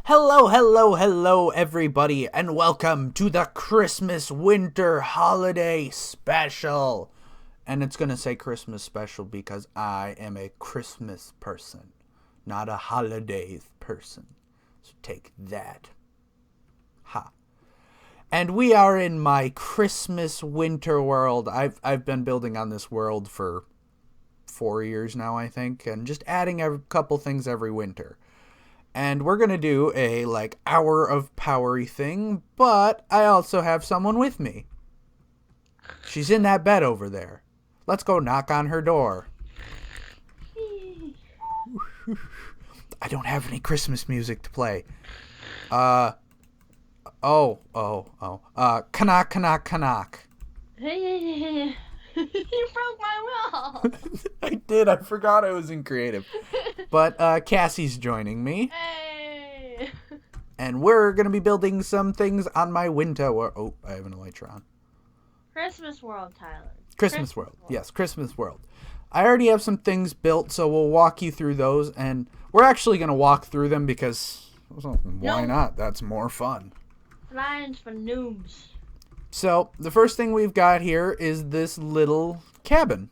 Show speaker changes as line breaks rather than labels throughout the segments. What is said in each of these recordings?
Hello, hello, hello, everybody, and welcome to the Christmas Winter Holiday Special. And it's going to say Christmas Special because I am a Christmas person, not a holidays person. So take that. Ha. And we are in my Christmas winter world. I've been building on this world for 4 years now, I think, and just adding a couple things every winter. And we're going to do a, hour of powery thing, but I also have someone with me. She's in that bed over there. Let's go knock on her door. I don't have any Christmas music to play. Knock.
Hey, you broke my wall.
I did. I forgot I was in creative. But Cassie's joining me.
Hey.
And we're going to be building some things on my window. Oh, I have an elytra on.
Christmas World, Tyler.
Christmas World. Yes, Christmas World. I already have some things built, so we'll walk you through those. And we're actually going to walk through them because, why not? That's more fun.
Lines for noobs.
So, the first thing we've got here is this little cabin.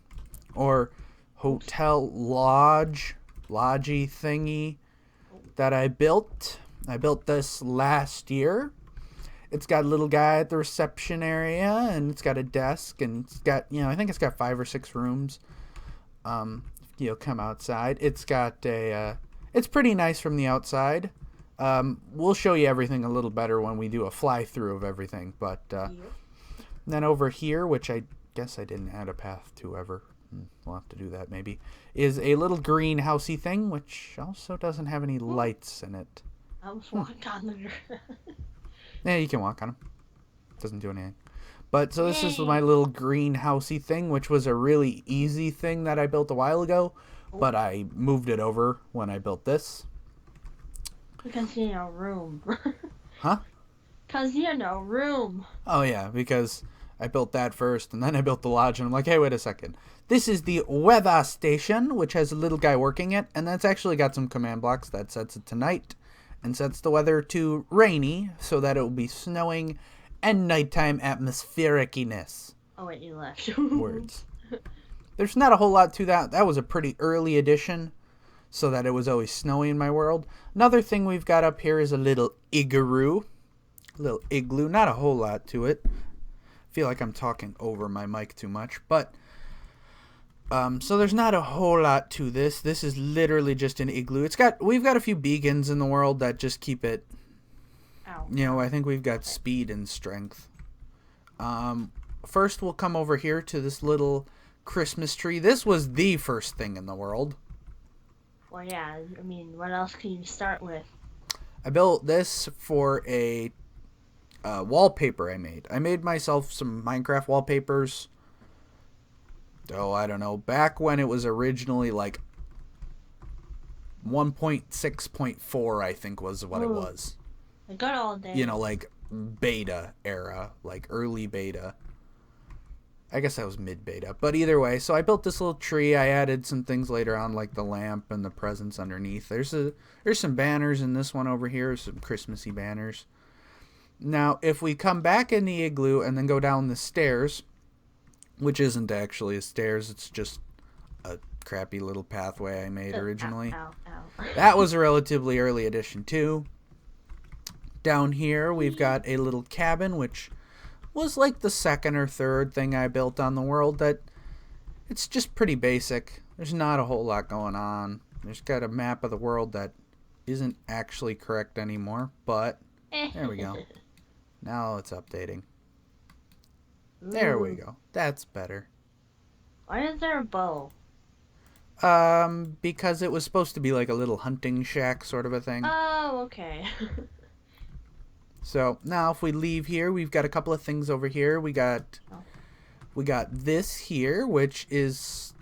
Or hotel lodgey thingy that I built. I built this last year. It's got a little guy at the reception area, and it's got a desk, and it's got, I think it's got 5 or 6 rooms. You'll come outside. It's got it's pretty nice from the outside. We'll show you everything a little better when we do a fly through of everything. But then over here, which I guess I didn't add a path to ever. We'll have to do that maybe. Is a little greenhousey thing, which also doesn't have any lights in it.
I almost walked on the ground.
Yeah, you can walk on them. Doesn't do anything. But so this is my little greenhousey thing, which was a really easy thing that I built a while ago, but I moved it over when I built this.
Because you know room.
Huh?
Because you know room.
Oh yeah, because I built that first, and then I built the lodge, and I'm like, hey, wait a second. This is the weather station, which has a little guy working it, and that's actually got some command blocks that sets it to night and sets the weather to rainy so that it will be snowing and nighttime atmosphericiness.
Oh wait, you left.
Words. There's not a whole lot to that. That was a pretty early addition so that it was always snowy in my world. Another thing we've got up here is a little igloo. A little igloo. Not a whole lot to it. I feel like I'm talking over my mic too much, but so there's not a whole lot to this. This is literally just an igloo. We've got a few beacons in the world that just keep it.
Ow.
I think we've got speed and strength. First we'll come over here to this little Christmas tree. This was the first thing in the world.
Well, yeah. I mean, what else can you start with?
I built this for a wallpaper I made. I made myself some Minecraft wallpapers. Oh, I don't know. Back when it was originally 1.6.4, I think was what it was.
The good old days.
Beta era, early beta. I guess that was mid-beta. But either way, so I built this little tree. I added some things later on, like the lamp and the presents underneath. There's some banners in this one over here, some Christmassy banners. Now, if we come back in the igloo and then go down the stairs, which isn't actually a stairs, it's just a crappy little pathway I made originally.
Ow.
That was a relatively early addition too. Down here, we've got a little cabin, which was like the second or third thing I built on the world. That it's just pretty basic. There's not a whole lot going on. There's got a map of the world that isn't actually correct anymore, but there we go. Now it's updating. There we go. That's better.
Why is there a bow?
Because it was supposed to be like a little hunting shack sort of a thing.
Oh, okay.
So now if we leave here, we've got a couple of things over here. We got this here, which is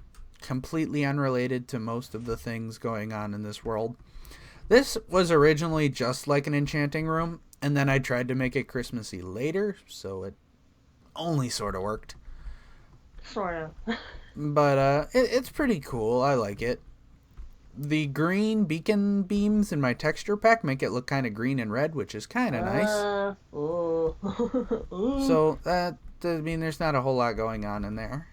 completely unrelated to most of the things going on in this world. This was originally just like an enchanting room, and then I tried to make it Christmassy later, so it only sort of worked.
Sort of.
But it's pretty cool. I like it. the green beacon beams in my texture pack make it look kind of green and red, which is kind of nice.
Oh. Ooh.
So that, I mean, there's not a whole lot going on in there.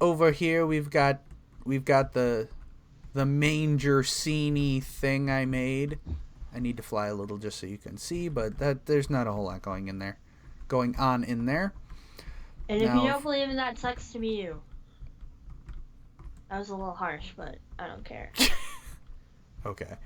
Over here we've got the manger scene-y thing I made. I need to fly a little just so you can see, but there's not a whole lot going on in there.
And if you don't believe in that, sucks to be you. That was a little harsh, but I don't care.
Okay.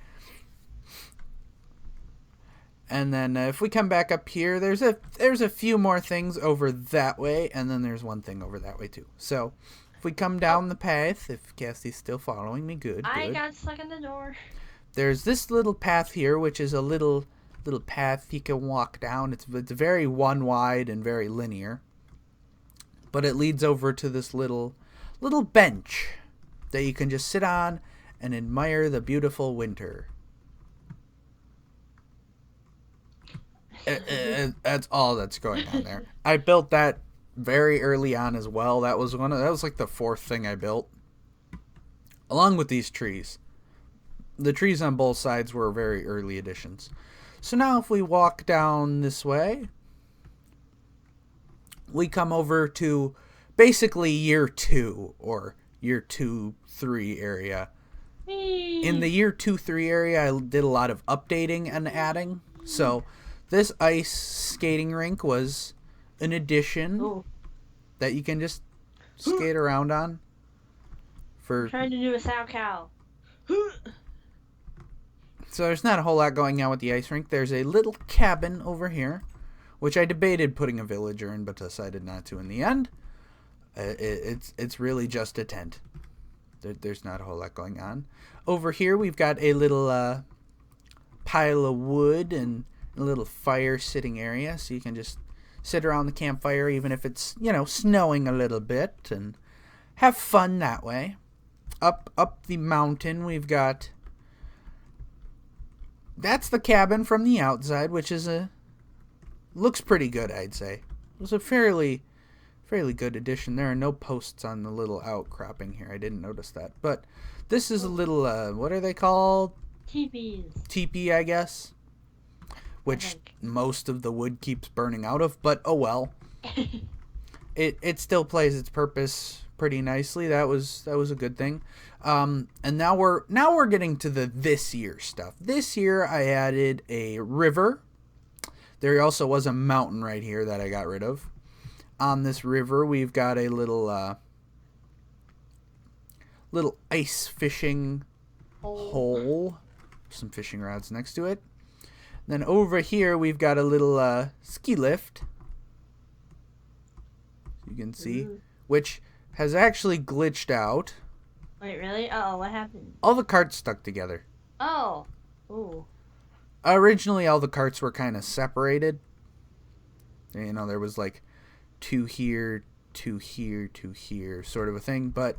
And then if we come back up here, there's a few more things over that way, and then there's one thing over that way too. So if we come down the path, if Cassie's still following me, good.
I got stuck in the door.
There's this little path here, which is a little path you can walk down. It's very one wide and very linear. But it leads over to this little bench that you can just sit on and admire the beautiful winter. That's all that's going on there. I built that very early on as well. That was like the fourth thing I built, along with these trees. The trees on both sides were very early additions. So now if we walk down this way, we come over to basically year 2 or year 2-3 area. In the year 2-3 area, I did a lot of updating and adding. So this ice skating rink was an addition that you can just skate around on.
I'm trying to do a sow cow.
So there's not a whole lot going on with the ice rink. There's a little cabin over here, which I debated putting a villager in, but decided not to in the end. It's really just a tent. There's not a whole lot going on. Over here we've got a little pile of wood and a little fire sitting area, so you can just sit around the campfire even if it's, snowing a little bit, and have fun that way. Up the mountain we've got... That's the cabin from the outside, which is looks pretty good, I'd say. It was a fairly good addition. There are no posts on the little outcropping here. I didn't notice that. But this is a little, what are they called?
Teepees.
Teepee, I guess. Which most of the wood keeps burning out of, but oh well. It still plays its purpose pretty nicely. That was a good thing. And now we're getting to this year stuff. This year I added a river. There also was a mountain right here that I got rid of. On this river we've got a little ice fishing hole. Some fishing rods next to it. Then over here we've got a little ski lift. You can see, which has actually glitched out.
Wait, really? Oh, what happened?
All the carts stuck together.
Oh. Ooh.
Originally, all the carts were kind of separated. There was like 2 here, 2 here, 2 here, sort of a thing. But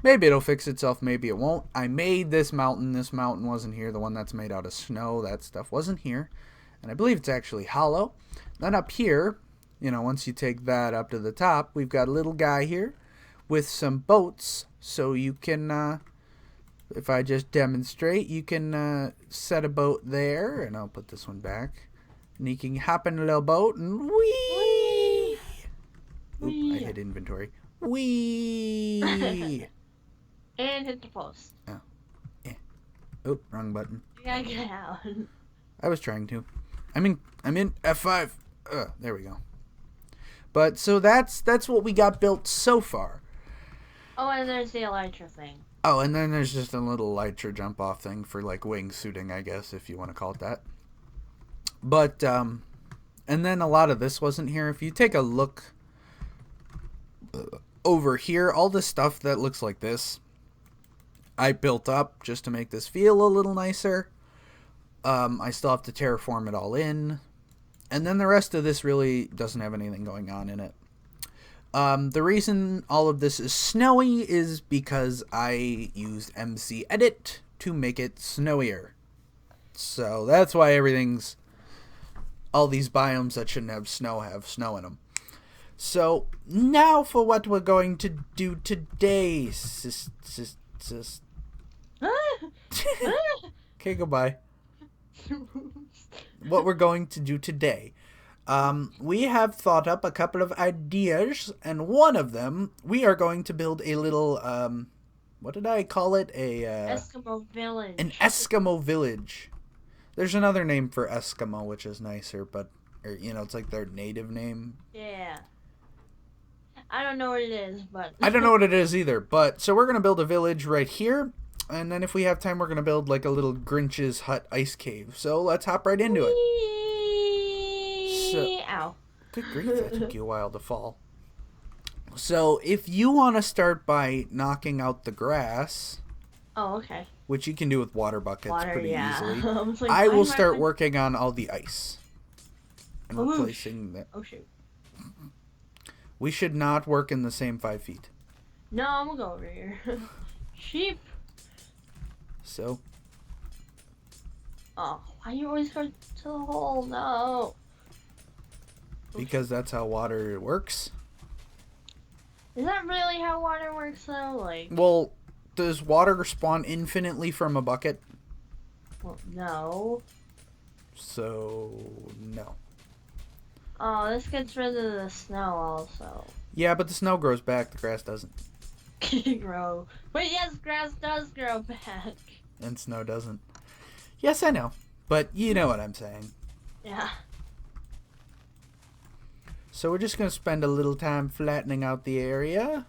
maybe it'll fix itself, maybe it won't. I made this mountain. This mountain wasn't here. The one that's made out of snow, that stuff wasn't here. And I believe it's actually hollow. Then up here, once you take that up to the top, we've got a little guy here with some boats. So you can, if I just demonstrate, you can set a boat there. And I'll put this one back. And you can hop in a little boat and whee! Oop, I hit inventory. Whee!
And hit the post.
Oh. Yeah. Oop, wrong button.
You gotta get out.
I was trying to. I'm in F5. There we go. But so that's what we got built so far.
Oh, and there's the elytra thing.
Oh, and then there's just a little elytra jump off thing for like wingsuiting, I guess, if you want to call it that. But and then a lot of this wasn't here. If you take a look over here, all the stuff that looks like this, I built up just to make this feel a little nicer. I still have to terraform it all in. And then the rest of this really doesn't have anything going on in it. The reason all of this is snowy is because I used MC Edit to make it snowier. So that's why all these biomes that shouldn't have snow in them. So now for what we're going to do today, Okay, goodbye. What we're going to do today. We have thought up a couple of ideas, and one of them, we are going to build a little, what did I call it?
Eskimo village.
An Eskimo village. There's another name for Eskimo, which is nicer, but, it's like their native name.
Yeah. I don't know what it is, but...
I don't know what it is either, but, so we're going to build a village right here, and then if we have time, we're going to build like a little Grinch's hut ice cave. So let's hop right into it. So,
ow.
Good grief, that took you a while to fall. So if you want to start by knocking out the grass...
Oh, okay.
Which you can do with water buckets pretty easily.
Like,
I will start working on all the ice. And
Oh,
replacing that.
Oh, shoot.
We should not work in the same 5 feet.
No, I'm gonna go over here. Sheep.
So.
Oh, why you always go to the hole? No.
Because that's how water works.
Is that really how water works, though? Like.
Well, does water spawn infinitely from a bucket?
Well, no.
So, no.
Oh, this gets rid of the snow also.
Yeah, but the snow grows back. The grass doesn't.
Grow. But yes, grass does grow back.
And snow doesn't. Yes, I know. But you know what I'm saying.
Yeah.
So we're just going to spend a little time flattening out the area.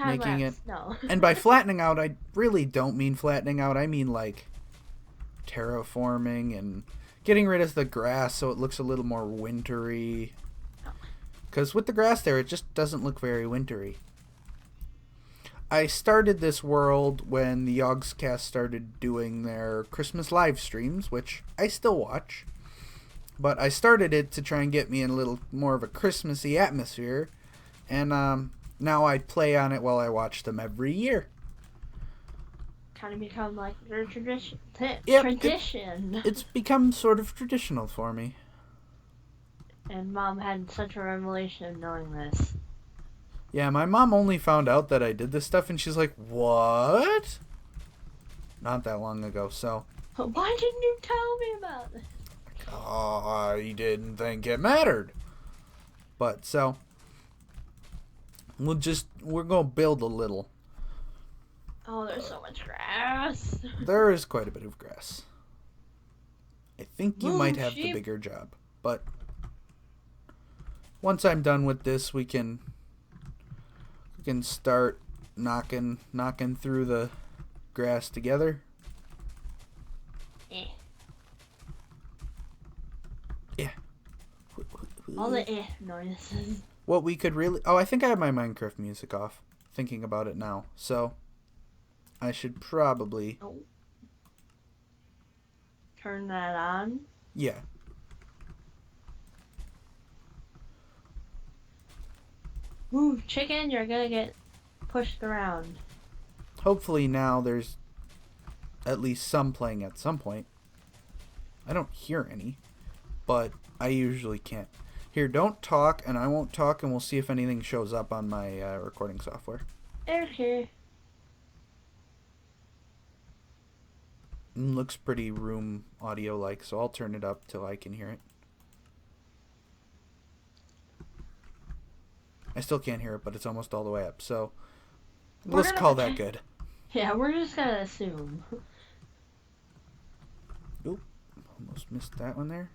Making it.
No.
And by flattening out, I really don't mean flattening out. I mean like terraforming and getting rid of the grass so it looks a little more wintry. Because with the grass there, it just doesn't look very wintry. I started this world when the Yogscast started doing their Christmas live streams, which I still watch. But I started it to try and get me in a little more of a Christmassy atmosphere. And now I play on it while I watch them every year.
Kind of become like their tradition.
Yep,
Tradition.
It's become sort of traditional for me.
And Mom had such a revelation of knowing this.
Yeah, my mom only found out that I did this stuff and she's like, what? Not that long ago, so.
Why didn't you tell me about this?
I didn't think it mattered. But, so. We're going to build a little.
Oh, there's so much grass.
There is quite a bit of grass. I think you might have
sheep.
the bigger job. But once I'm done with this, we can start knocking through the grass together. Yeah.
All the noises.
What we could really... Oh, I think I have my Minecraft music off. Thinking about it now. So, I should probably...
Oh. Turn that on?
Yeah.
Ooh, chicken, you're gonna get pushed around.
Hopefully now there's at least some playing at some point. I don't hear any, but I usually can't. Here, don't talk, and I won't talk, and we'll see if anything shows up on my recording software.
Okay.
Looks pretty room audio-like, so I'll turn it up till I can hear it. I still can't hear it, but it's almost all the way up, so let's call that good.
Yeah, we're just gonna assume.
Oop, almost missed that one there.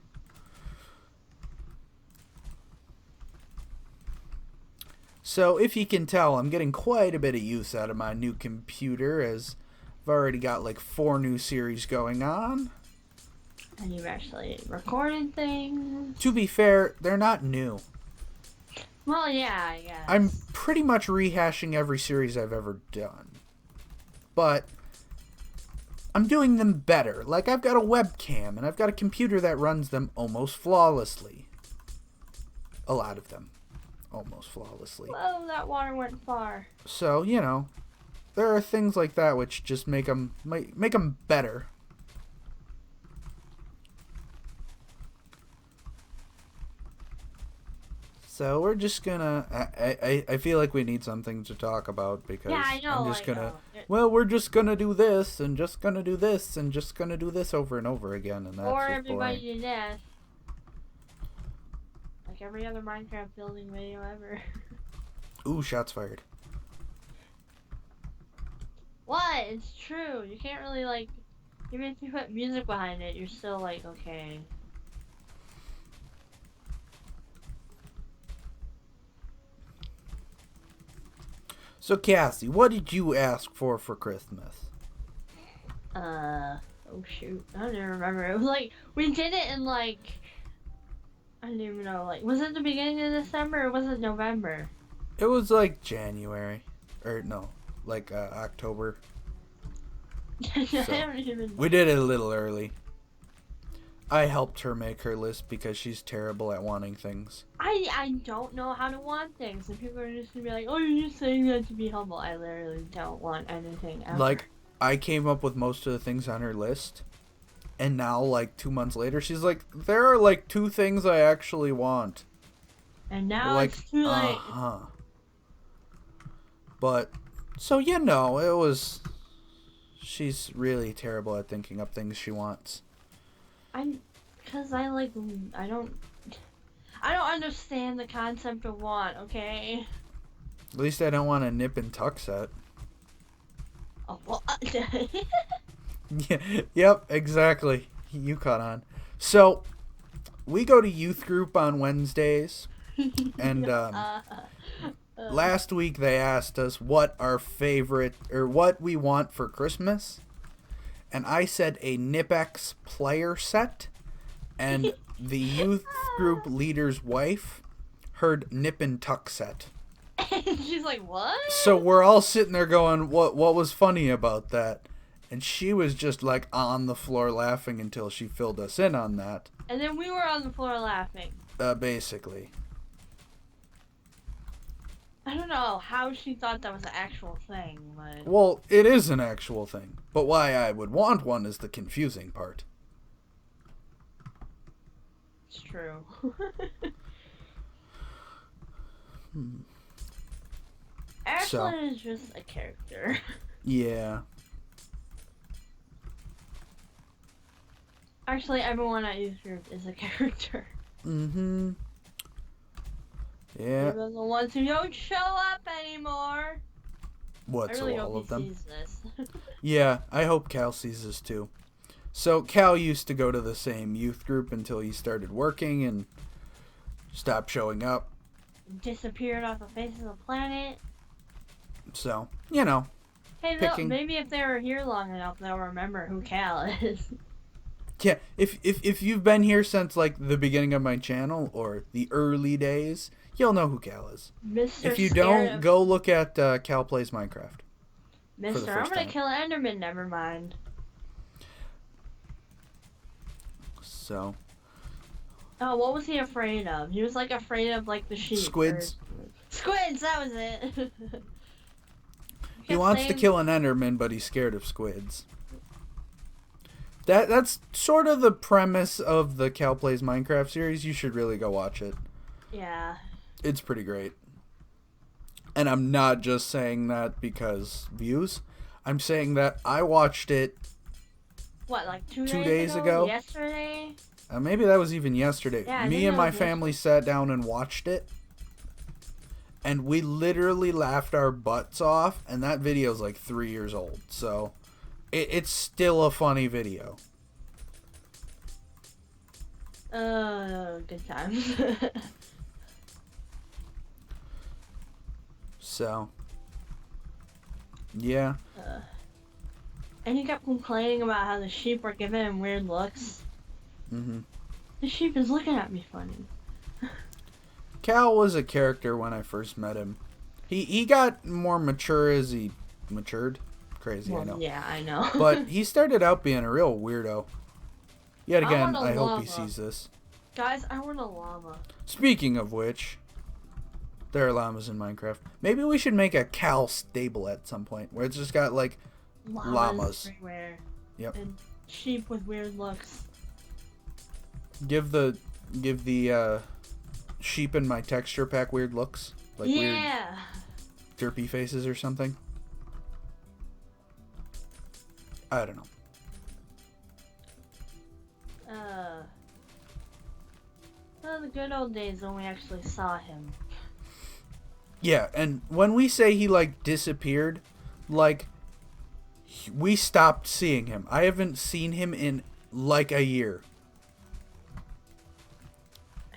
So, if you can tell, I'm getting quite a bit of use out of my new computer, as I've already got like 4 new series going on.
And you've actually recorded things.
To be fair, they're not new.
Well, yeah, I guess.
I'm pretty much rehashing every series I've ever done. But I'm doing them better. Like, I've got a webcam, and I've got a computer that runs them almost flawlessly. A lot of them. Almost flawlessly.
Whoa, that water went far.
So, you know, there are things like that which just make them better. So we're just gonna. I feel like we need something to talk about because
Yeah, I know.
I'm just
I
gonna.
know.
Well, we're just gonna do this and just gonna do this and just gonna do this over and over again, and that's
Or
just
everybody
boring.
to death. Like every other Minecraft building video ever.
Ooh, shots fired.
What? It's true. You can't really like. Even if you put music behind it, you're still like okay.
So Cassie, what did you ask for Christmas?
Oh shoot, I don't even remember. It was like we did it in like I don't even know. Like was it the beginning of December or was it November?
It was like January, or no, like October.
I don't even.
We did it a little early. I helped her make her list because she's terrible at wanting things.
I don't know how to want things, and people are just gonna be like, "Oh, you're just saying that to be humble." I literally don't want anything ever.
Like, I came up with most of the things on her list, and now, like 2 months later, she's like, "There are like 2 things I actually want."
And now
Like,
it's too late.
But, so you know, it was. She's really terrible at thinking up things she wants.
Cause I don't understand the concept of want, okay?
At least I don't want a nip and tuck set.
Oh, what?
Yeah, yep, exactly. You caught on. So, we go to youth group on Wednesdays, and last week they asked us what our favorite, or what we want for Christmas, and I said a Nipex player set, and the youth group leader's wife heard nip and tuck set.
And she's like, what?
So we're all sitting there going, what was funny about that? And she was just like on the floor laughing until she filled us in on that.
And then we were on the floor laughing.
Basically.
I don't know how she thought that was an actual thing, but...
Well, it is an actual thing. But why I would want one is the confusing part.
It's true. Ashlyn is just a character.
Yeah.
Actually, everyone at youth group is a character.
Mm-hmm. Yeah.
Even the ones who don't show up anymore.
What,
I really
so all
hope
of them?
he sees this.
Yeah, I hope Cal sees this too. So Cal used to go to the same youth group until he started working and stopped showing up.
Disappeared off the face of the planet.
So, you know.
Hey, maybe if they were here long enough, they'll remember who Cal is.
Yeah, if you've been here since like the beginning of my channel or the early days, you'll know who Cal is.
Mr.
If you don't, go look at Cal Plays Minecraft.
Mister, I'm gonna kill an Enderman. Never mind.
So.
Oh, what was he afraid of? He was like afraid of like the sheep.
Squids.
Squids, that was it.
He wants to kill an Enderman, but he's scared of squids. That's sort of the premise of the Cal Plays Minecraft series. You should really go watch it.
Yeah.
It's pretty great. And I'm not just saying that because views. I'm saying that I watched it.
What, like 2
days ago?
Yesterday?
Maybe that was even yesterday.
Yeah,
Me and my family sat down and watched it. And we literally laughed our butts off. And that video is like 3 years old. So it's still a funny video.
Good times.
So, yeah.
And he kept complaining about how the sheep were giving him weird looks.
Mm-hmm.
The sheep is looking at me funny.
Cal was a character when I first met him. He got more mature as he matured. Crazy, I know.
Yeah, I know.
But he started out being a real weirdo. Yet again, I hope he
llama.
sees this.
Guys, I want a llama.
Speaking of which, there are llamas in Minecraft. Maybe we should make a Cal stable at some point where it's just got like llamas.
Everywhere.
Yep.
And sheep with weird looks.
Give the sheep in my texture pack weird looks? Like weird
Yeah.
derpy faces or something? I don't know.
Oh, the good old days when we actually saw him.
Yeah, and when we say he, like, disappeared, like, we stopped seeing him. I haven't seen him in, like, a year.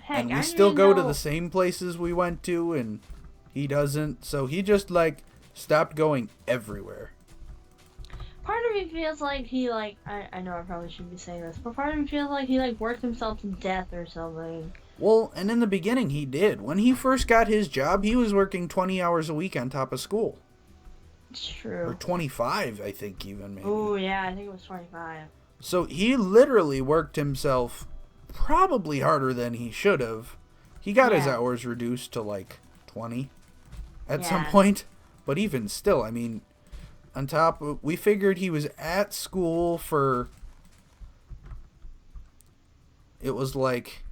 Heck,
And we
I
still
didn't
go to
know-
the same places we went to, and he doesn't. So he just, like, stopped going everywhere.
Part of me feels like he, like, I know I probably shouldn't be saying this, but part of me feels like he, like, worked himself to death or something.
Well, and in the beginning he did. When he first got his job, he was working 20 hours a week on top of school.
It's
Or
true.
25, I think, even, maybe.
Oh, yeah, I think it was 25.
So he literally worked himself probably harder than he should have. He got his
Yeah.
hours reduced to like 20 at some
Yeah.
point. But even still, I mean, on top, we figured he was at school for. It was like.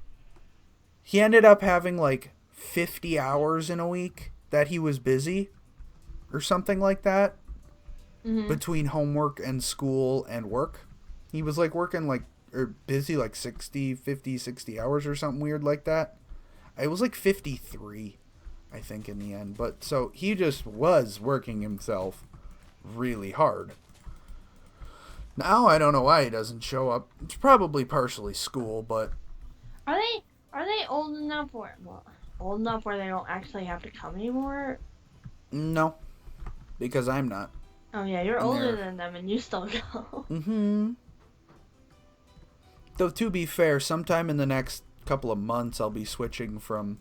He ended up having like 50 hours in a week that he was busy. Or something like that.
Mm-hmm.
Between homework and school and work. He was like working like, or busy like 60 hours or something weird like that. It was like 53, I think, in the end. But so he just was working himself really hard. Now I don't know why he doesn't show up. It's probably partially school, but
Are they old enough where, well, old enough where they don't actually have to come anymore?
no, because I'm not.
Oh, yeah, you're
And
older
they're-
than them and you still go.
Mm-hmm. Though to be fair, sometime in the next couple of months I'll be switching from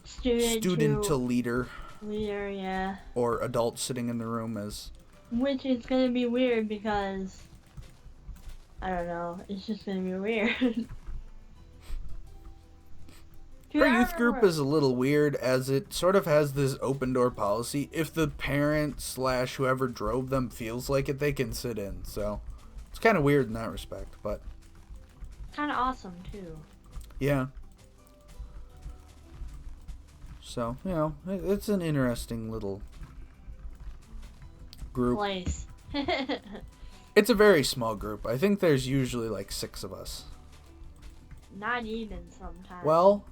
student to leader
leader, yeah.
or adult sitting in the room as
Which is gonna be weird because, I don't know, it's just gonna be weird.
our youth group is a little weird as it sort of has this open door policy. If the parent / whoever drove them feels like it, they can sit in. So it's kind of weird in that respect, but
kind of awesome too.
yeah. So, you know, it's an interesting little group.
Place.
It's a very small group. I think there's usually like 6 of us.
Not even sometimes.
Well,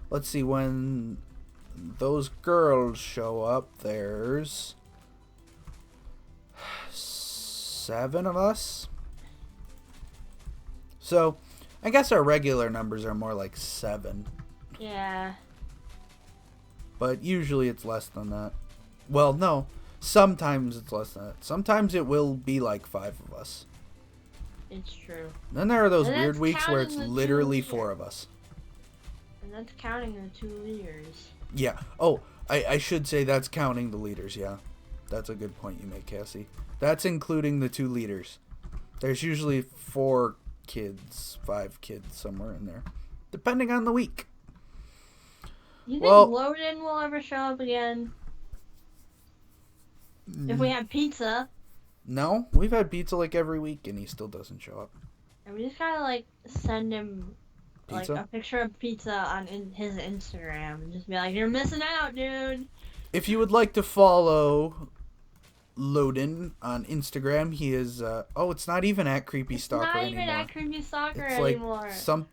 let's see, when those girls show up, there's 7 of us. So, I guess our regular numbers are more like 7.
Yeah.
But usually it's less than that. Well, no. Sometimes it's less than that. Sometimes it will be like 5 of us.
It's true.
Then there are those
And
weird
that's
weeks where it's
counting the
literally
two
4 of us.
And that's counting the 2 leaders.
Yeah. Oh, I should say that's counting the leaders, yeah. That's a good point you make, Cassie. That's including the 2 leaders. There's usually 4 kids, 5 kids, somewhere in there. Depending on the week.
You think
Well-
Loden will ever show up again? If we have pizza,
No, we've had pizza like every week and he still doesn't show up.
and we just gotta like send him
Pizza?
like a picture of pizza on his Instagram and just be like, "You're missing out, dude."
If you would like to follow Loden on Instagram, he is it's not even at Creepy Stalker
Not
anymore.
even at Creepy Stalker
It's like
anymore.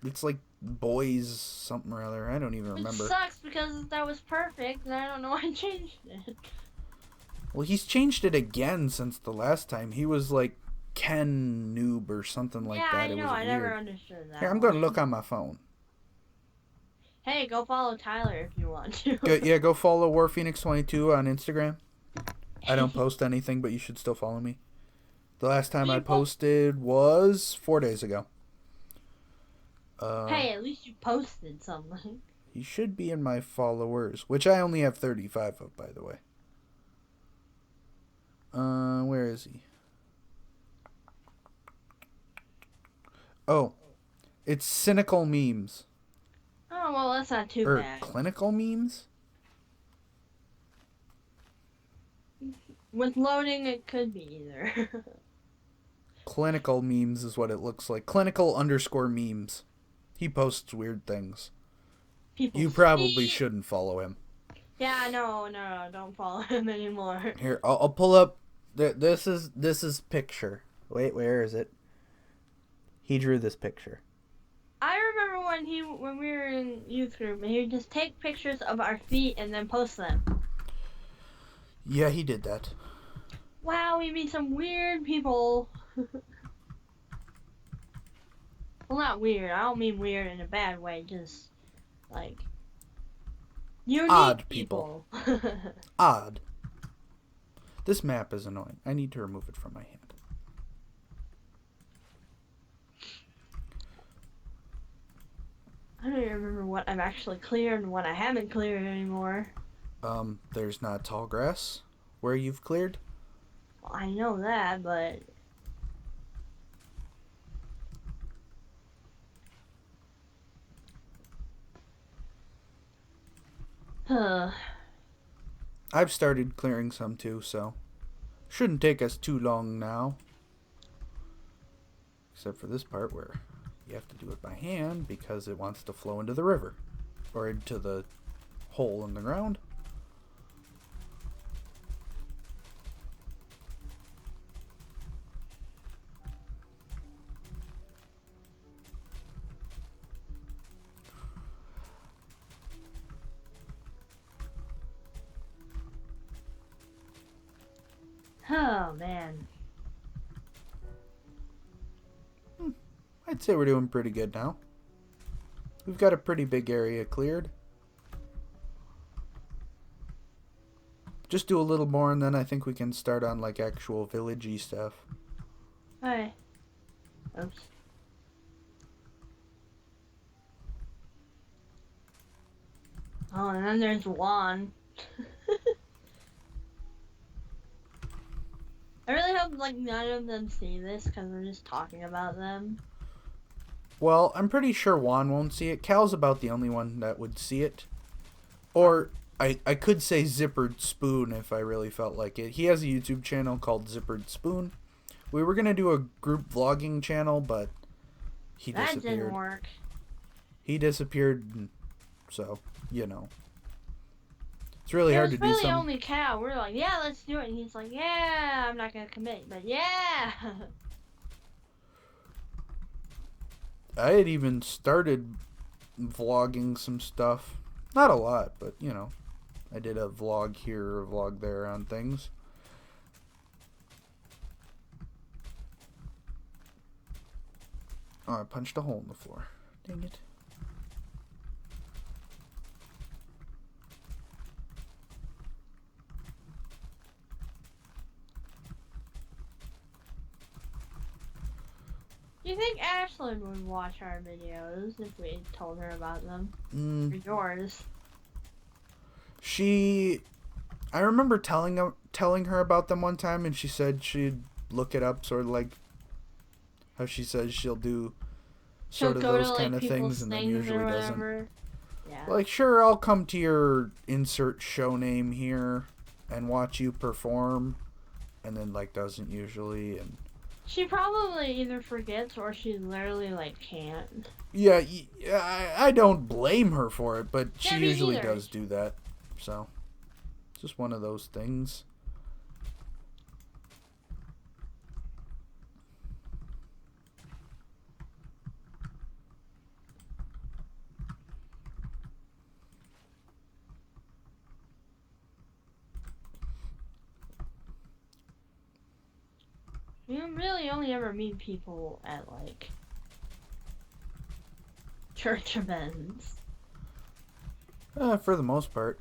it's like boys something or other. I don't even
Which
remember.
sucks because that was perfect, and I don't know why I changed it.
Well, he's changed it again since the last time. He was like Ken Noob or something like
yeah,
that.
I
It
know.
was
I
weird.
never understood that.
Here, I'm
one.
gonna look on my phone.
Hey, go follow Tyler if you want to.
Go follow War Phoenix 22 on Instagram. I don't post anything, but you should still follow me. The last time I
People-
posted was 4 days ago.
Hey, at least you posted something.
He should be in my followers, which I only have 35 of, by the way. Where is he? Oh, it's cynical memes.
Oh well, that's not too
Or
bad.
clinical memes?
With loading, it could be either.
Clinical memes is what it looks like. Clinical _ memes. He posts weird things.
people's
You probably
feet.
shouldn't follow him.
Yeah, no, don't follow him anymore.
Here, I'll pull up. This is picture. Wait, where is it? He drew this picture.
I remember when we were in youth group, and he would just take pictures of our feet and then post them.
Yeah, he did that.
Wow, we meet some weird people. Well, not weird. I don't mean weird in a bad way. Just like unique
Odd people. Odd. This map is annoying. I need to remove it from my hand.
I don't even remember what I've actually cleared and what I haven't cleared anymore.
There's not tall grass where you've cleared.
Well, I know that, but
I've started clearing some too, so shouldn't take us too long now. Except for this part where you have to do it by hand because it wants to flow into the river or into the hole in the ground.
oh man.
I'd say we're doing pretty good now. We've got a pretty big area cleared. Just do a little more and then I think we can start on like actual villagey stuff.
Alright. Oops. Oh, and then there's Juan. I really hope like none of them see this because we're just talking about them.
Well, I'm pretty sure Juan won't see it. Cal's about the only one that would see it. Or I could say Zippered Spoon if I really felt like it. He has a YouTube channel called Zippered Spoon. We were going to do a group vlogging channel, but he disappeared.
That didn't work.
He disappeared, so, you know. It's really hard to do
It was really
something.
only Cal. We're like, yeah, let's do it. And he's like, yeah, I'm not going to commit, but yeah.
I had even started vlogging some stuff. Not a lot, but, you know. I did a vlog here, a vlog there on things. Oh, I punched a hole in the floor. Dang it.
Do you think Ashlyn would watch our videos if we told her about them? Or yours?
I remember telling her about them one time, and she said she'd look it up, sort of like how she says she'll do sort of those kind of things, and then usually doesn't.
Yeah.
Like, sure, I'll come to your insert show name here and watch you perform, and then like doesn't usually, and.
She probably either forgets or she literally like can't.
Yeah, I don't blame her for it, but she usually
either.
does do that. So, it's just one of those things.
You really only ever meet people at like church events.
For the most part.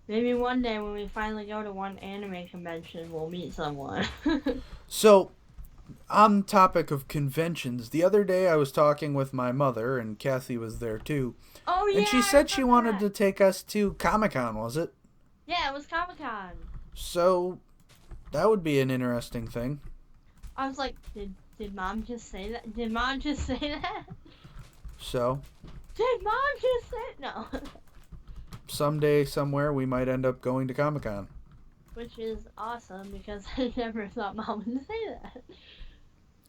Maybe one day when we finally go to one anime convention, we'll meet someone.
So, on topic of conventions, the other day I was talking with my mother, and Kathy was there too.
Oh yeah.
And she said she wanted to take us to Comic-Con, was it?
Yeah, it was Comic-Con.
So, that would be an interesting thing.
I was like, did Mom just say that? Did Mom just say that?
So.
Did Mom just say no?
Someday, somewhere, we might end up going to Comic-Con.
Which is awesome because I never thought Mom would say that.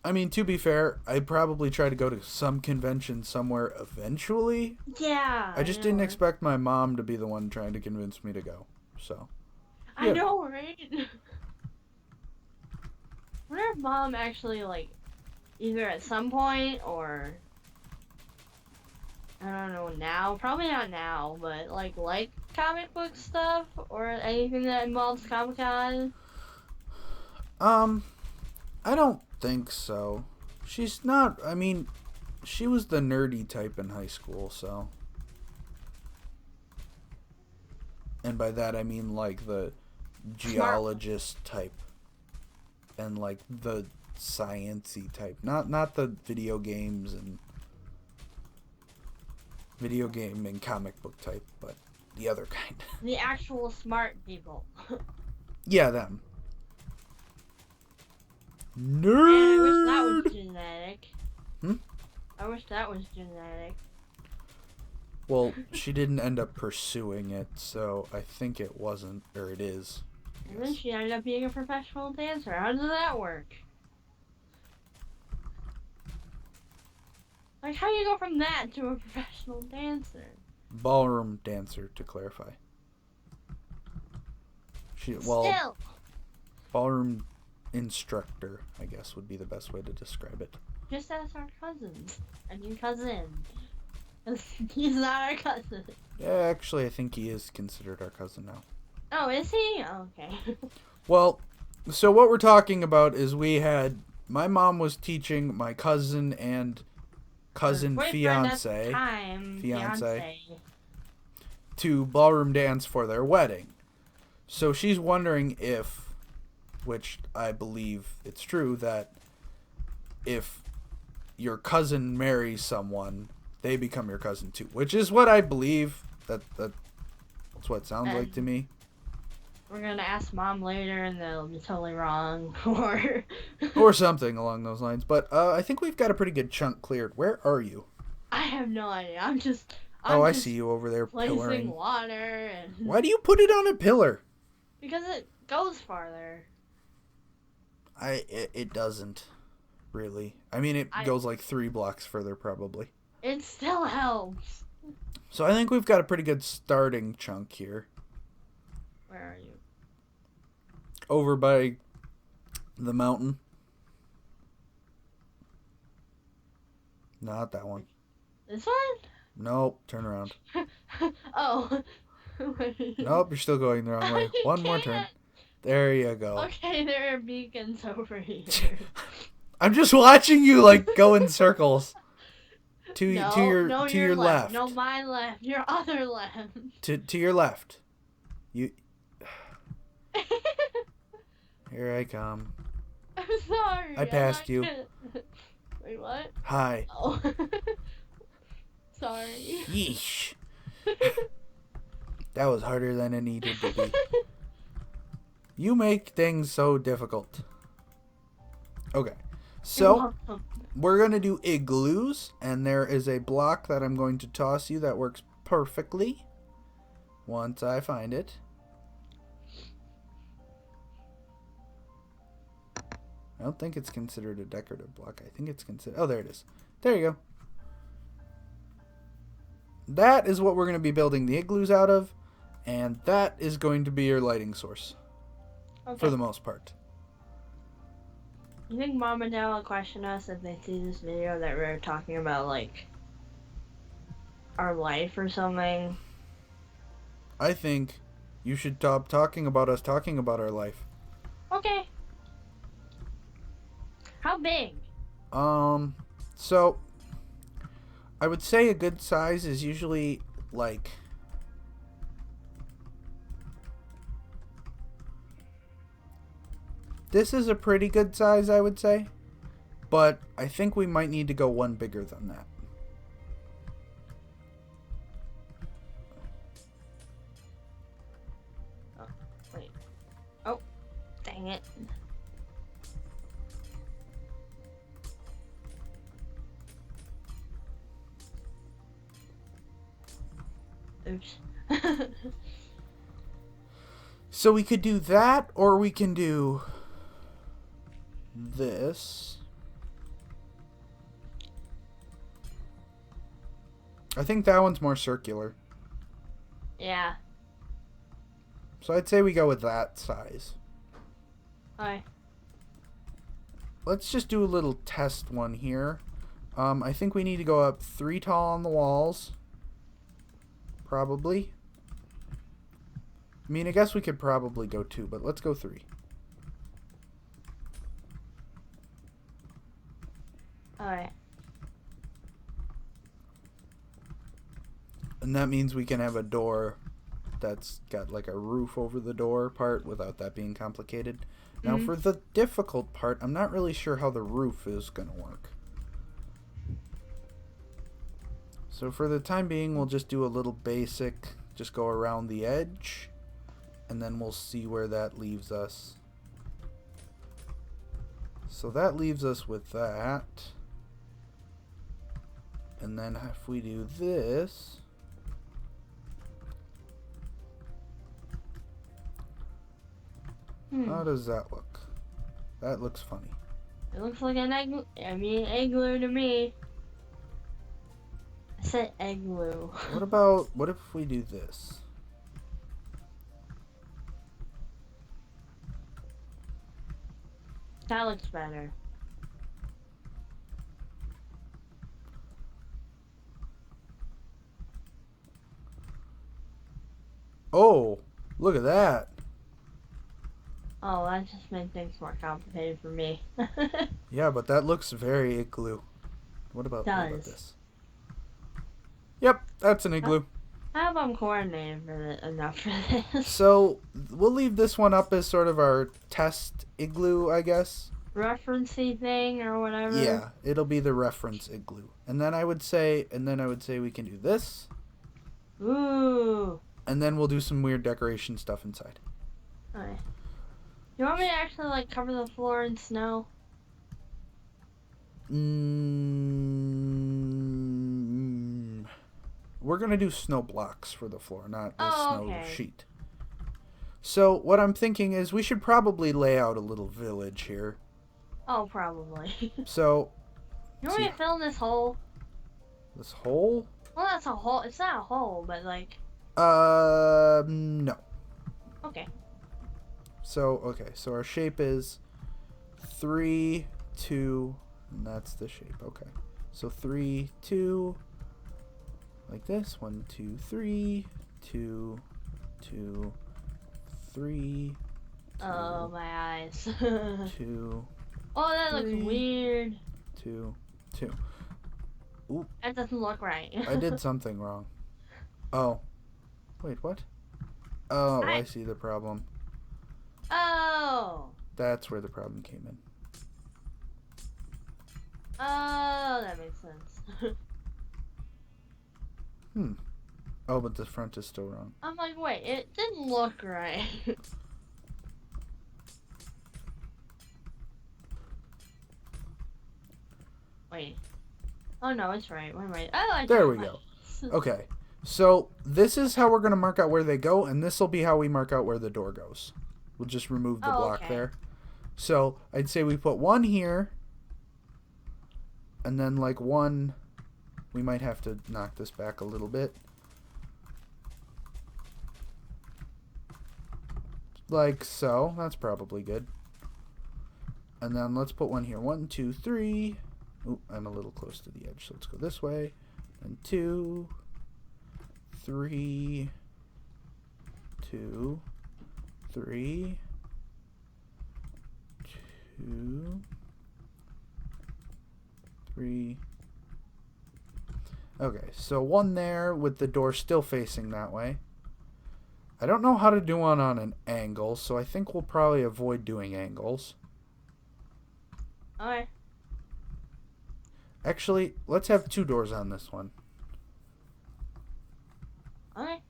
I mean, to be fair, I'd probably try to go to some convention somewhere eventually.
Yeah,
I
I
just didn't
know.
expect my mom to be the one trying to convince me to go. So,
I
yeah.
know, right? Wonder if mom actually like either at some point or I don't know now. Probably not now, but like comic book stuff or anything that involves Comic Con.
Um, I don't think so. She's not. I mean, she was the nerdy type in high school, so. And by that I mean like the
Smart.
geologist type and like the sciency type. Not the video game and comic book type, but the other kind.
The actual smart people.
Yeah, them.
Man, I wish that was
Nerd.
genetic.
Hmm?
I wish that was genetic.
Well, she didn't end up pursuing it, so I think it wasn't, or it is.
And then she ended up being a professional dancer. How does that work? Like, how do you go from that to a professional dancer?
Ballroom dancer, to clarify.
Still.
Ballroom instructor, I guess, would be the best way to describe it.
Just as our cousins. I mean, cousin. He's not our cousin.
Yeah, actually, I think he is considered our cousin now.
Oh, is he? Oh, okay.
Well, so what we're talking about is my mom was teaching my cousin and cousin fiance to ballroom dance for their wedding. So she's wondering if, which I believe it's true, that if your cousin marries someone, they become your cousin too. Which is what I believe. That's what it sounds like to me.
We're gonna ask mom later, and they'll be totally wrong,
or something along those lines. But I think we've got a pretty good chunk cleared. Where are you?
I have no idea. I'm just
I see you over there
placing
pillaring
water. And...
Why do you put it on a pillar?
Because it goes farther.
It doesn't really. I mean, it goes like 3 blocks further probably.
It still helps.
So I think we've got a pretty good starting chunk here.
Where are you?
Over by the mountain. Not that one.
This one?
Nope, turn around.
Oh.
Nope, you're still going the wrong way. One more turn. There you go.
Okay, there are beacons over here.
I'm just watching you like go in circles. To your left.
No, my left. Your other left.
To your left. You. Here I come.
I'm sorry.
I passed you.
Wait, what?
Hi.
Oh. Sorry.
Yeesh. That was harder than it needed to be. You make things so difficult. Okay. So, we're going to do igloos, and there is a block that I'm going to toss you that works perfectly once I find it. I don't think it's considered a decorative block. I think it's considered... Oh, there it is. There you go. That is what we're going to be building the igloos out of, and that is going to be your lighting source. Okay. For the most part.
You think Mom and Dad will question us if they see this video that we're talking about, like, our life or something?
I think you should stop talking about us talking about our life.
Okay. How big?
So I would say a good size is usually like this is a pretty good size, I would say, but I think we might need to go one bigger than that.
Oh, wait. Oh, dang it. Oops.
So we could do that, or we can do this. I think that one's more circular.
Yeah.
So I'd say we go with that size.
Alright.
Let's just do a little test one here. I think we need to go up 3 tall on the walls. Probably. I mean, I guess we could probably go 2, but let's go 3.
Alright.
And that means we can have a door that's got like a roof over the door part without that being complicated. Now for the difficult part, I'm not really sure how the roof is going to work. So for the time being, we'll just do a little basic, just go around the edge, and then we'll see where that leaves us. So that leaves us with that. And then if we do this, how does that look? That looks funny.
It looks like an igloo to me. I said igloo.
What if we do this?
That looks better.
Oh, look at that.
Oh, that just made things more complicated for me.
Yeah, but that looks very igloo. What about
Does.
this? Yep, that's an igloo.
I hope I'm coordinated enough for this.
So we'll leave this one up as sort of our test igloo, I guess.
Referencey thing or whatever.
Yeah, it'll be the reference igloo. And then I would say we can do this.
Ooh.
And then we'll do some weird decoration stuff inside.
Alright. You want me to actually like cover the floor in snow?
We're gonna do snow blocks for the floor, not a snow sheet. So what I'm thinking is we should probably lay out a little village here.
Oh, probably.
So
You want me to fill in this hole?
this hole?
Well, that's a hole. It's not a hole, but like.
No.
Okay.
So our shape is 3, 2, and that's the shape. Okay. So 3, 2, like this. 1, 2, 3, 2, 2, 3. 2,
oh, my eyes.
2.
Oh, that
3,
looks weird.
2, 2. Ooh.
That doesn't look right.
I did something wrong. Oh. Wait, what? Oh, I see the problem.
Oh.
That's where the problem came in.
Oh, that makes sense.
Oh, but the front is still wrong.
I'm like, wait, it didn't look right. Wait. Oh no, it's right. Wait, wait. Oh,
there we go. Okay. So this is how we're going to mark out where they go, and this will be how we mark out where the door goes. We'll just remove the block there. So I'd say we put 1 here, and then like 1, we might have to knock this back a little bit. Like so. That's probably good. And then let's put 1 here. 1, 2, 3. Ooh, I'm a little close to the edge, so let's go this way. And 2, 3, 2, 3, 2, 3. Okay, so 1 there with the door still facing that way. I don't know how to do one on an angle, so I think we'll probably avoid doing angles.
Alright.
Actually, let's have 2 doors on this one.
Okay.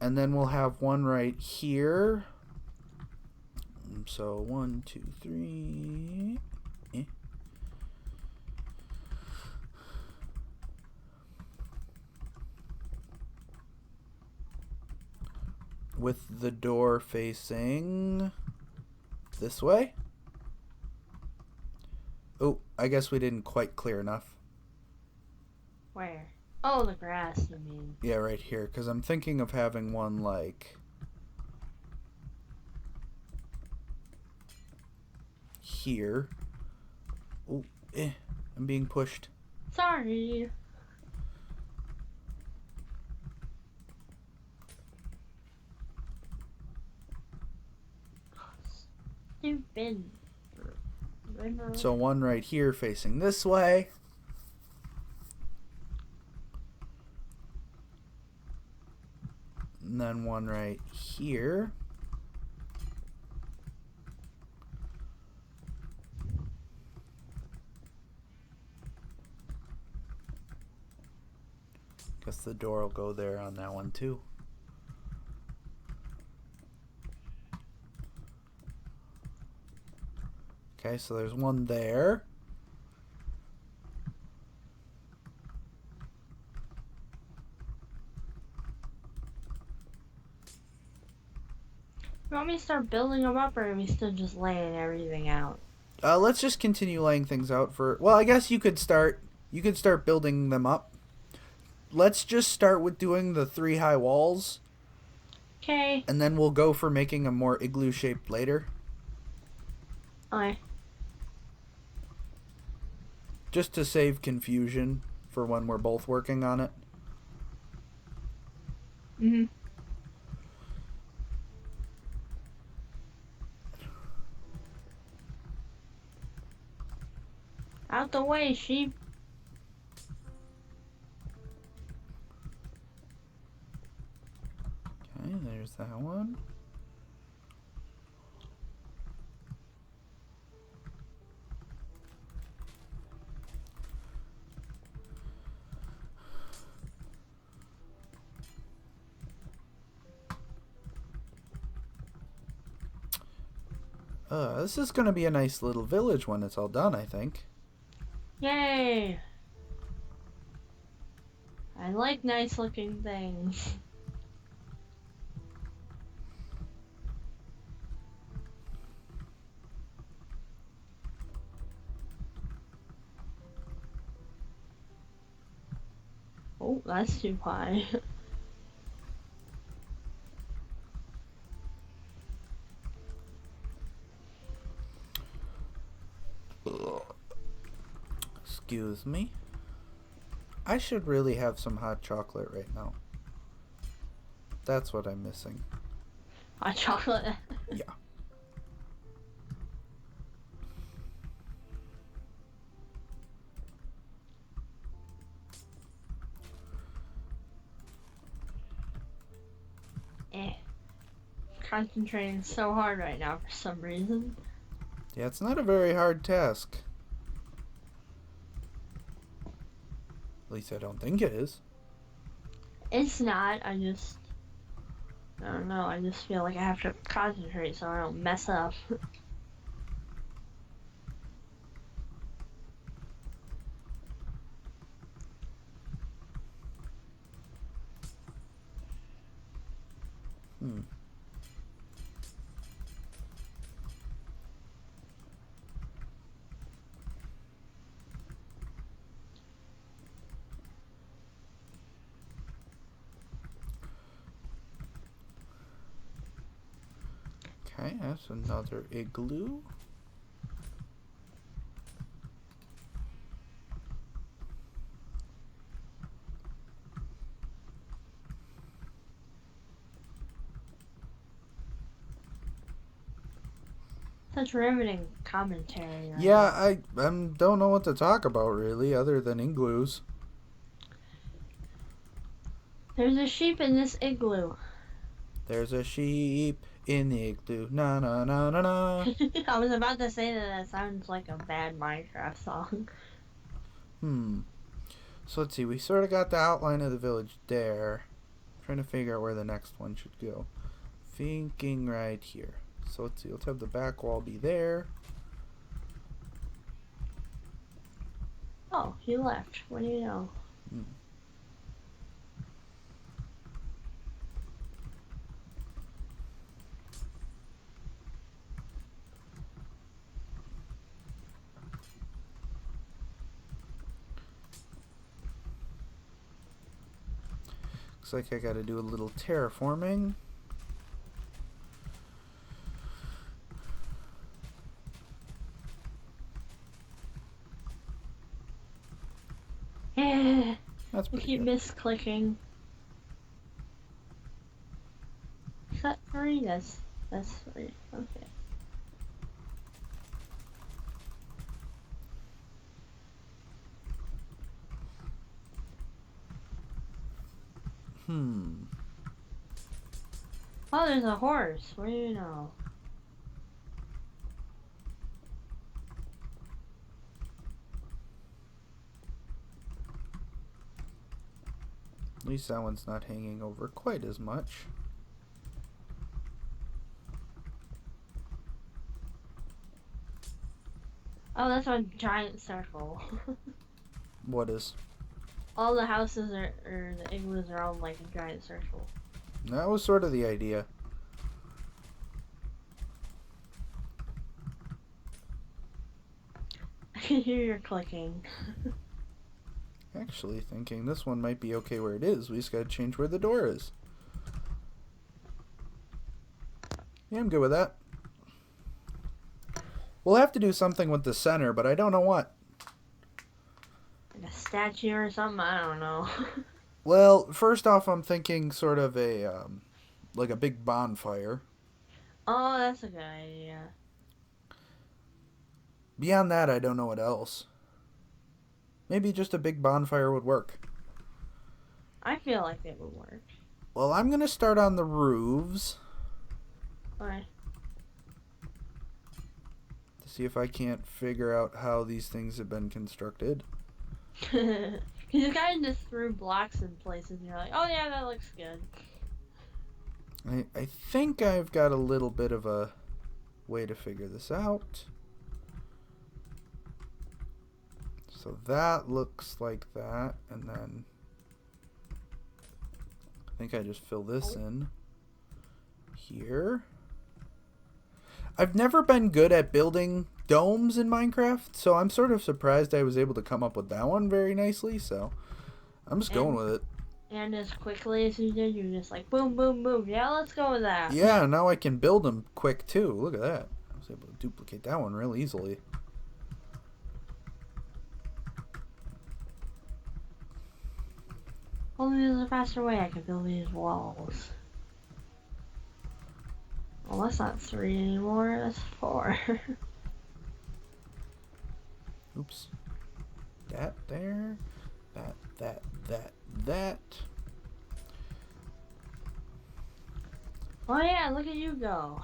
And then we'll have 1 right here. So 1, 2, 3. With the door facing this way. Oh, I guess we didn't quite clear enough.
Where? Oh, the grass, you mean.
Yeah, right here. Because I'm thinking of having one like here. Oh, I'm being pushed.
Sorry. Stupid.
So one right here facing this way. And then one right here. Guess the door will go there on that one too. Okay, so there's one there.
You want me to start building them up, or are we still just laying everything out?
Let's just continue laying things out for. Well, I guess you could start. You could start building them up. Let's just start with doing the 3 high walls,
Okay.
and then we'll go for making a more igloo shaped later.
Okay.
Just to save confusion for when we're both working on it.
Mhm. Out the way, sheep.
Okay, there's that one. This is gonna be a nice little village when it's all done, I think.
Yay! I like nice looking things. Oh, that's too high.
Excuse me. I should really have some hot chocolate right now. That's what I'm missing.
Hot chocolate.
Yeah.
Concentrating so hard right now for some reason.
Yeah, it's not a very hard task. At least I don't think it is.
It's not, I don't know, I just feel like I have to concentrate so I don't mess up.
Hmm. Okay, that's another igloo.
Such riveting commentary. Right
Yeah,
now.
I don't know what to talk about really, other than igloos.
There's a sheep in this igloo.
There's a sheep in the igloo. Na na na na na.
I was about to say that sounds like a bad Minecraft song.
So let's see. We sort of got the outline of the village there. Trying to figure out where the next one should go. Thinking right here. So let's see. Let's have the back wall be there.
Oh, he left. What do you know?
Looks like I gotta do a little terraforming.
Yeah.
That's
I
pretty
keep
good.
misclicking. Is that 3? That's 3. Okay. Oh, there's a horse. What do you know?
At least that one's not hanging over quite as much.
Oh, that's a giant circle.
What is?
All the houses or the igloos are all like a giant circle.
That was sort of the idea.
I can hear your clicking.
Actually thinking this one might be okay where it is. We just gotta change where the door is. Yeah, I'm good with that. We'll have to do something with the center, but I don't know what.
Like a statue or something? I don't know.
Well, first off, I'm thinking sort of a, like a big bonfire.
Oh, that's a good idea.
Beyond that, I don't know what else. Maybe just a big bonfire would work.
I feel like it would work.
Well, I'm gonna start on the roofs.
Alright.
To see if I can't figure out how these things have been constructed.
You kind of just threw blocks in places and you're like, oh yeah, that looks good.
I think I've got a little bit of a way to figure this out. So that looks like that, and then I think I just fill this in here. I've never been good at building domes in Minecraft, so I'm sort of surprised I was able to come up with that one very nicely, so I'm just going with it.
And as quickly as you did, you're just like, boom, boom, boom. Yeah, let's go with that.
Yeah, now I can build them quick too. Look at that. I was able to duplicate that one real easily.
Only there's a faster way I can build these walls. Well, that's not 3 anymore, that's 4.
Oops. That there. That.
Oh yeah, look at you go.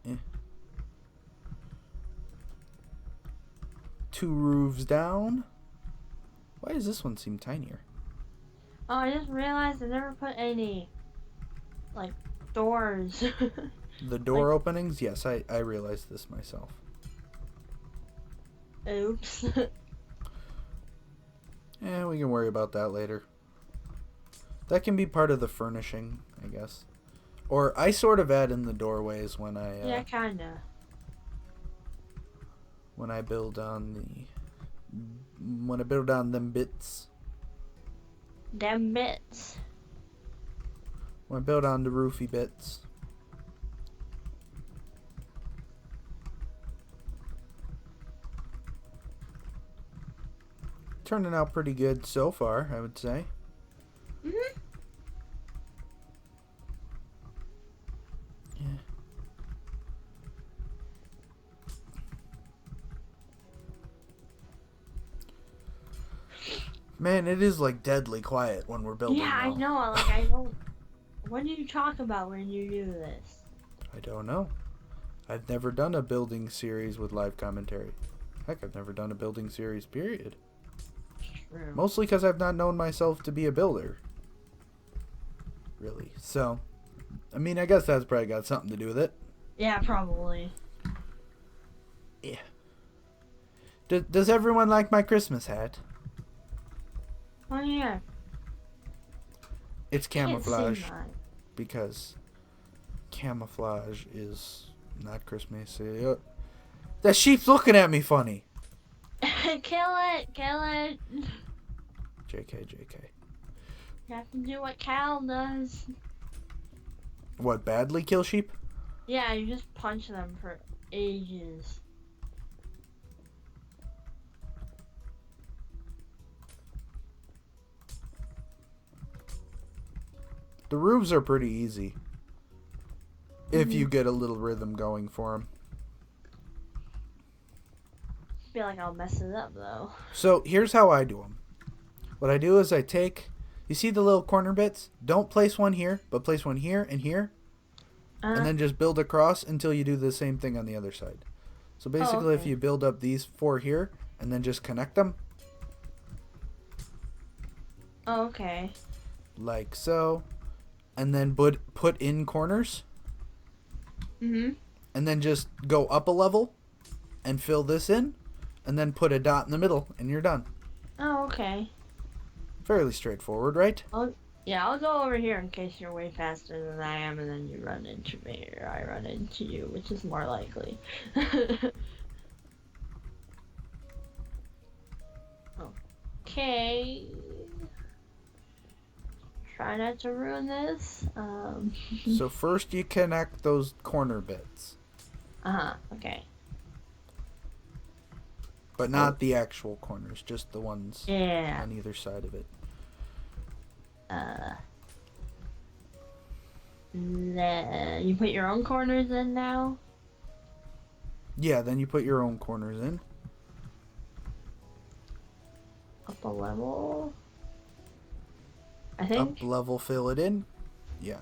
Eh. 2 roofs down. Why does this one seem tinier?
Oh, I just realized I never put any, like, doors.
The door openings? Yes, I realized this myself.
Oops.
Yeah, we can worry about that later. That can be part of the furnishing, I guess. Or I sort of add in the doorways when I
Yeah, kinda.
when I build on them bits.
Them bits.
When I build on the roofy bits. Turning out pretty good so far, I would say.
Mhm.
Yeah. Man, it is like deadly quiet when we're building.
Yeah, I
now.
know. Like, I don't. What do you talk about when you do this?
I don't know. I've never done a building series with live commentary. Heck, I've never done a building series, period.
True.
Mostly because I've not known myself to be a builder. Really. So, I mean, I guess that's probably got something to do with it.
Yeah, probably.
Yeah. Does everyone like my Christmas hat?
Oh yeah.
It's
Can't see
camouflage
mine.
because camouflage is not Christmassy. That sheep's looking at me funny.
Kill it! Kill it!
JK, JK.
You have to do what Cal does.
What, badly kill sheep?
Yeah, you just punch them for ages.
The roofs are pretty easy. If you get a little rhythm going for them.
I feel like I'll mess it up though.
So here's how I do them. What I do is I take, you see the little corner bits? Don't place one here, but place one here and here. And then just build across until you do the same thing on the other side. So basically, if you build up these 4 here and then just connect them.
Oh, okay.
Like so. And then put in corners. And then just go up a level and fill this in. And then put a dot in the middle and you're done.
Oh, okay.
Fairly straightforward, right?
Yeah, I'll go over here in case you're way faster than I am and then you run into me or I run into you, which is more likely. Okay. Try not to ruin this.
So first you connect those corner bits.
Okay.
But not the actual corners, just the ones
Yeah.
on either side of it.
You put your own corners in now?
Yeah, then you put your own corners in.
Up a level? I think.
Up level, fill it in. Yeah.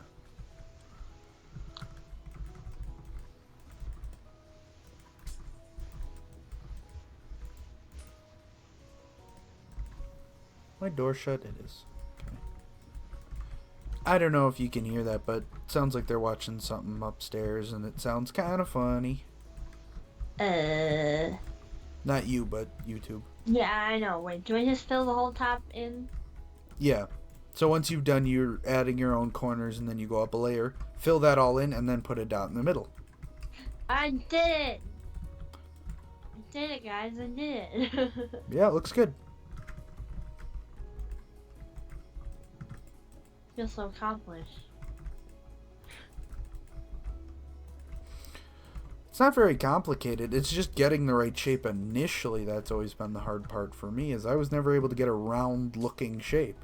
My door shut? It is. Okay. I don't know if you can hear that, but it sounds like they're watching something upstairs, and it sounds kind of funny. Not you, but YouTube.
Yeah, I know. Wait, do I just fill the whole top in?
Yeah. So once you've done, you're adding your own corners, and then you go up a layer, fill that all in, and then put a dot in the middle.
I did it! I did it, guys. I did it.
Yeah, it looks good.
Feel so accomplished.
It's not very complicated. It's just getting the right shape initially. That's always been the hard part for me, is I was never able to get a round-looking shape.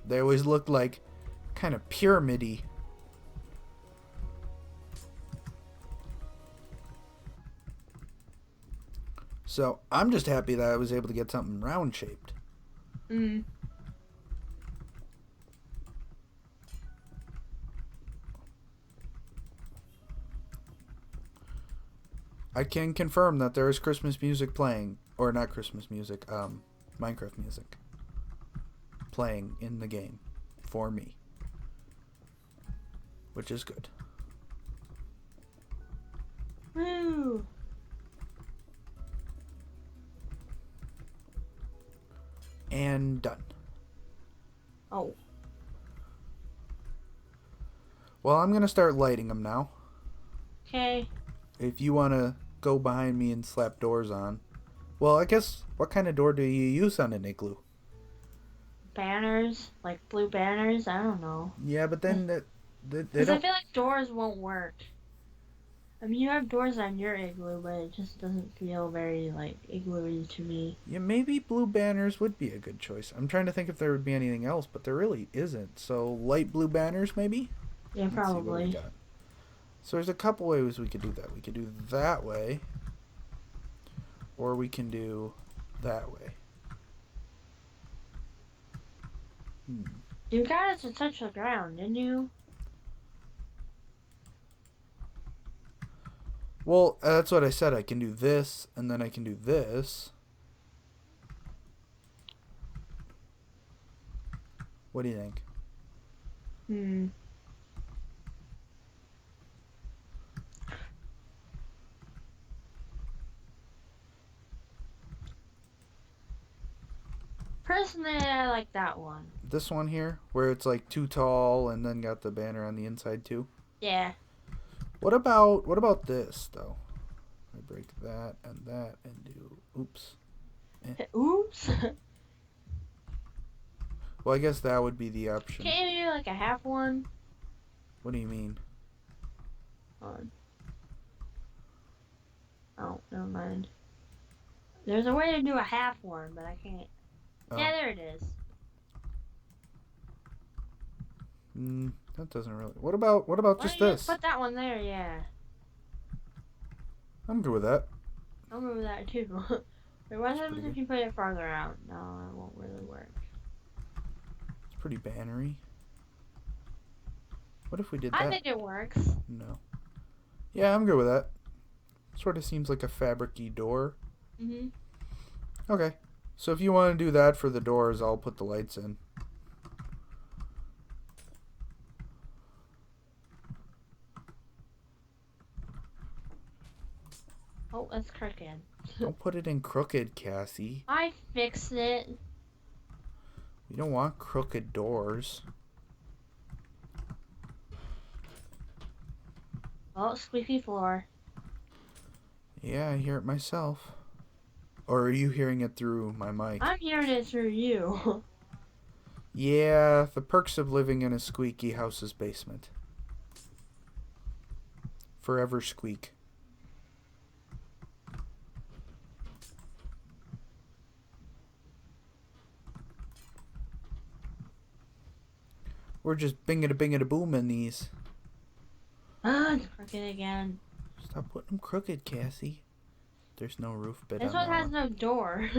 They always looked like kind of pyramid-y. So I'm just happy that I was able to get something round-shaped. I can confirm that there is Christmas music playing, or not Christmas music, Minecraft music playing in the game for me, which is good.
Woo!
And done.
Oh.
Well, I'm gonna start lighting them now.
Okay.
If you wanna go behind me and slap doors on. Well, I guess, what kind of door do you use on an igloo?
Banners? Like blue banners? I don't know.
Yeah, but then they
Because I
don't...
feel like doors won't work. I mean, you have doors on your igloo, but it just doesn't feel very, like, igloo-y to me.
Yeah, maybe blue banners would be a good choice. I'm trying to think if there would be anything else, but there really isn't. So, light blue banners, maybe?
Yeah,
Let's see what we
probably.
got. So there's a couple ways we could do that. We could do that way, or we can do that way.
You got it to touch the ground, didn't you?
Well, that's what I said. I can do this, and then I can do this. What do you think?
Personally, I like that one.
This one here, where it's like too tall, and then got the banner on the inside too.
Yeah.
What about this though? I break that and do. Oops.
Oops.
Well, I guess that would be the option.
Can't you do like a half one?
What do you mean?
On. Oh, never mind. There's a way to do a half one, but I can't.
Oh.
Yeah, there it is.
That doesn't really. What about just
don't you
this?
put that one there? Yeah.
I'm good with that.
I'll move that too. Wait, what happens if you put it farther out? No, it won't really work.
It's pretty bannery. What if we did that?
I think it works.
No. Yeah, I'm good with that. Sort of seems like a fabric-y door.
Mhm.
Okay. So if you want to do that for the doors, I'll put the lights in.
Oh, that's crooked.
Don't put it in crooked, Cassie.
I fixed it.
We don't want crooked doors.
Oh, squeaky floor.
Yeah, I hear it myself. Or are you hearing it through my mic?
I'm hearing it through you.
Yeah, the perks of living in a squeaky house's basement. Forever squeak. We're just binging-a-boom in these.
Ah, it's crooked again.
Stop putting them crooked, Cassie. There's no roof bit
This
on
one
that
has
one.
no door.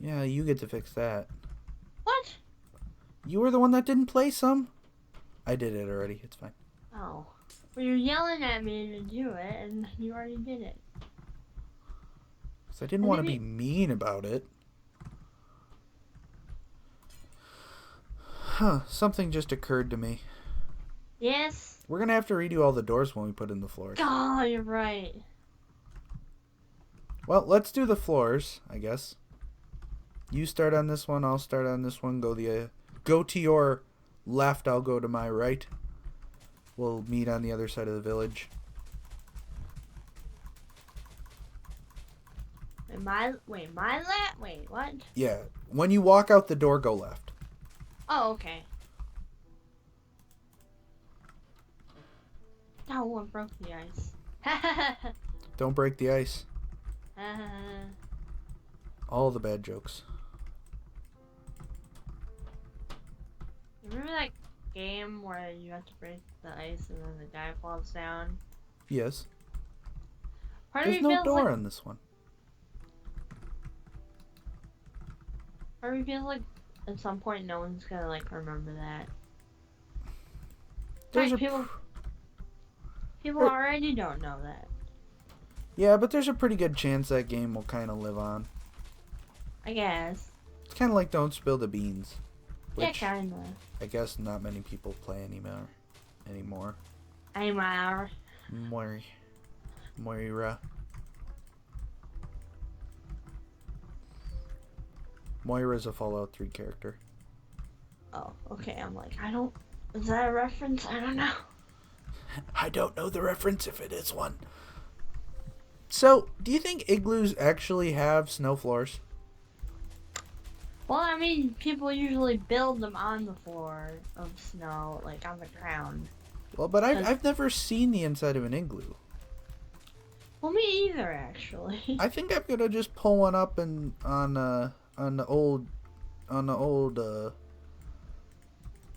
Yeah, you get to fix that.
What?
You were the one that didn't play some. I did it already. It's fine.
Oh. Well, you're yelling at me to do it, and you already did it.
Because I didn't want to be mean about it. Huh, something just occurred to me.
Yes?
We're going to have to redo all the doors when we put in the floors.
Oh, you're right.
Well, let's do the floors, I guess. You start on this one, I'll start on this one. Go to your left, I'll go to my right. We'll meet on the other side of the village.
My left? Wait, what?
Yeah, when you walk out the door, go left.
Oh, okay. Oh, one broke the ice.
Don't break the ice. All the bad jokes.
Remember that game where you have to break the ice and then the guy falls down?
Yes.
Part of
There's
me
no
feels
door
like,
on this one.
part of me feels like at some point no one's gonna like remember that.
There's
Right,
a
people already don't know that.
Yeah, but there's a pretty good chance that game will kind of live on.
I guess.
It's kind of like Don't Spill the Beans.
Yeah,
Which
kinda.
I guess not many people play anymore.
Aymar.
Moira. Moira's a Fallout 3 character.
Oh, okay. I'm like, is that a reference? I don't know.
I don't know the reference if it is one. So, do you think igloos actually have snow floors?
Well, I mean, people usually build them on the floor of snow, like on the ground.
Well, but I've never seen the inside of an igloo.
Well, me either, actually.
I think I'm gonna just pull one up and on the old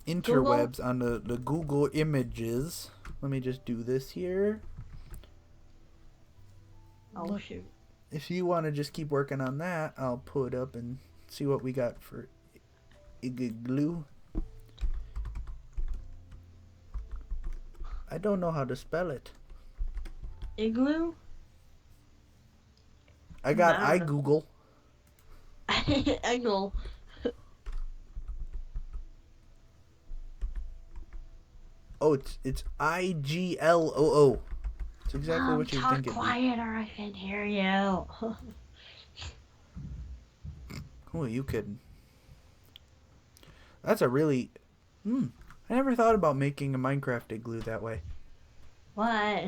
interwebs, on the Google images. Let me just do this here.
Oh, shoot.
If you want to just keep working on that, I'll put up and see what we got for igloo. I don't know how to spell it.
Igloo?
I got iGoogle.
Igloo.
Oh, it's IGLOO. It's exactly what you
talk
think it
quiet or I can hear you.
Who are you kidding? That's a really... I never thought about making a Minecraft igloo that way.
What?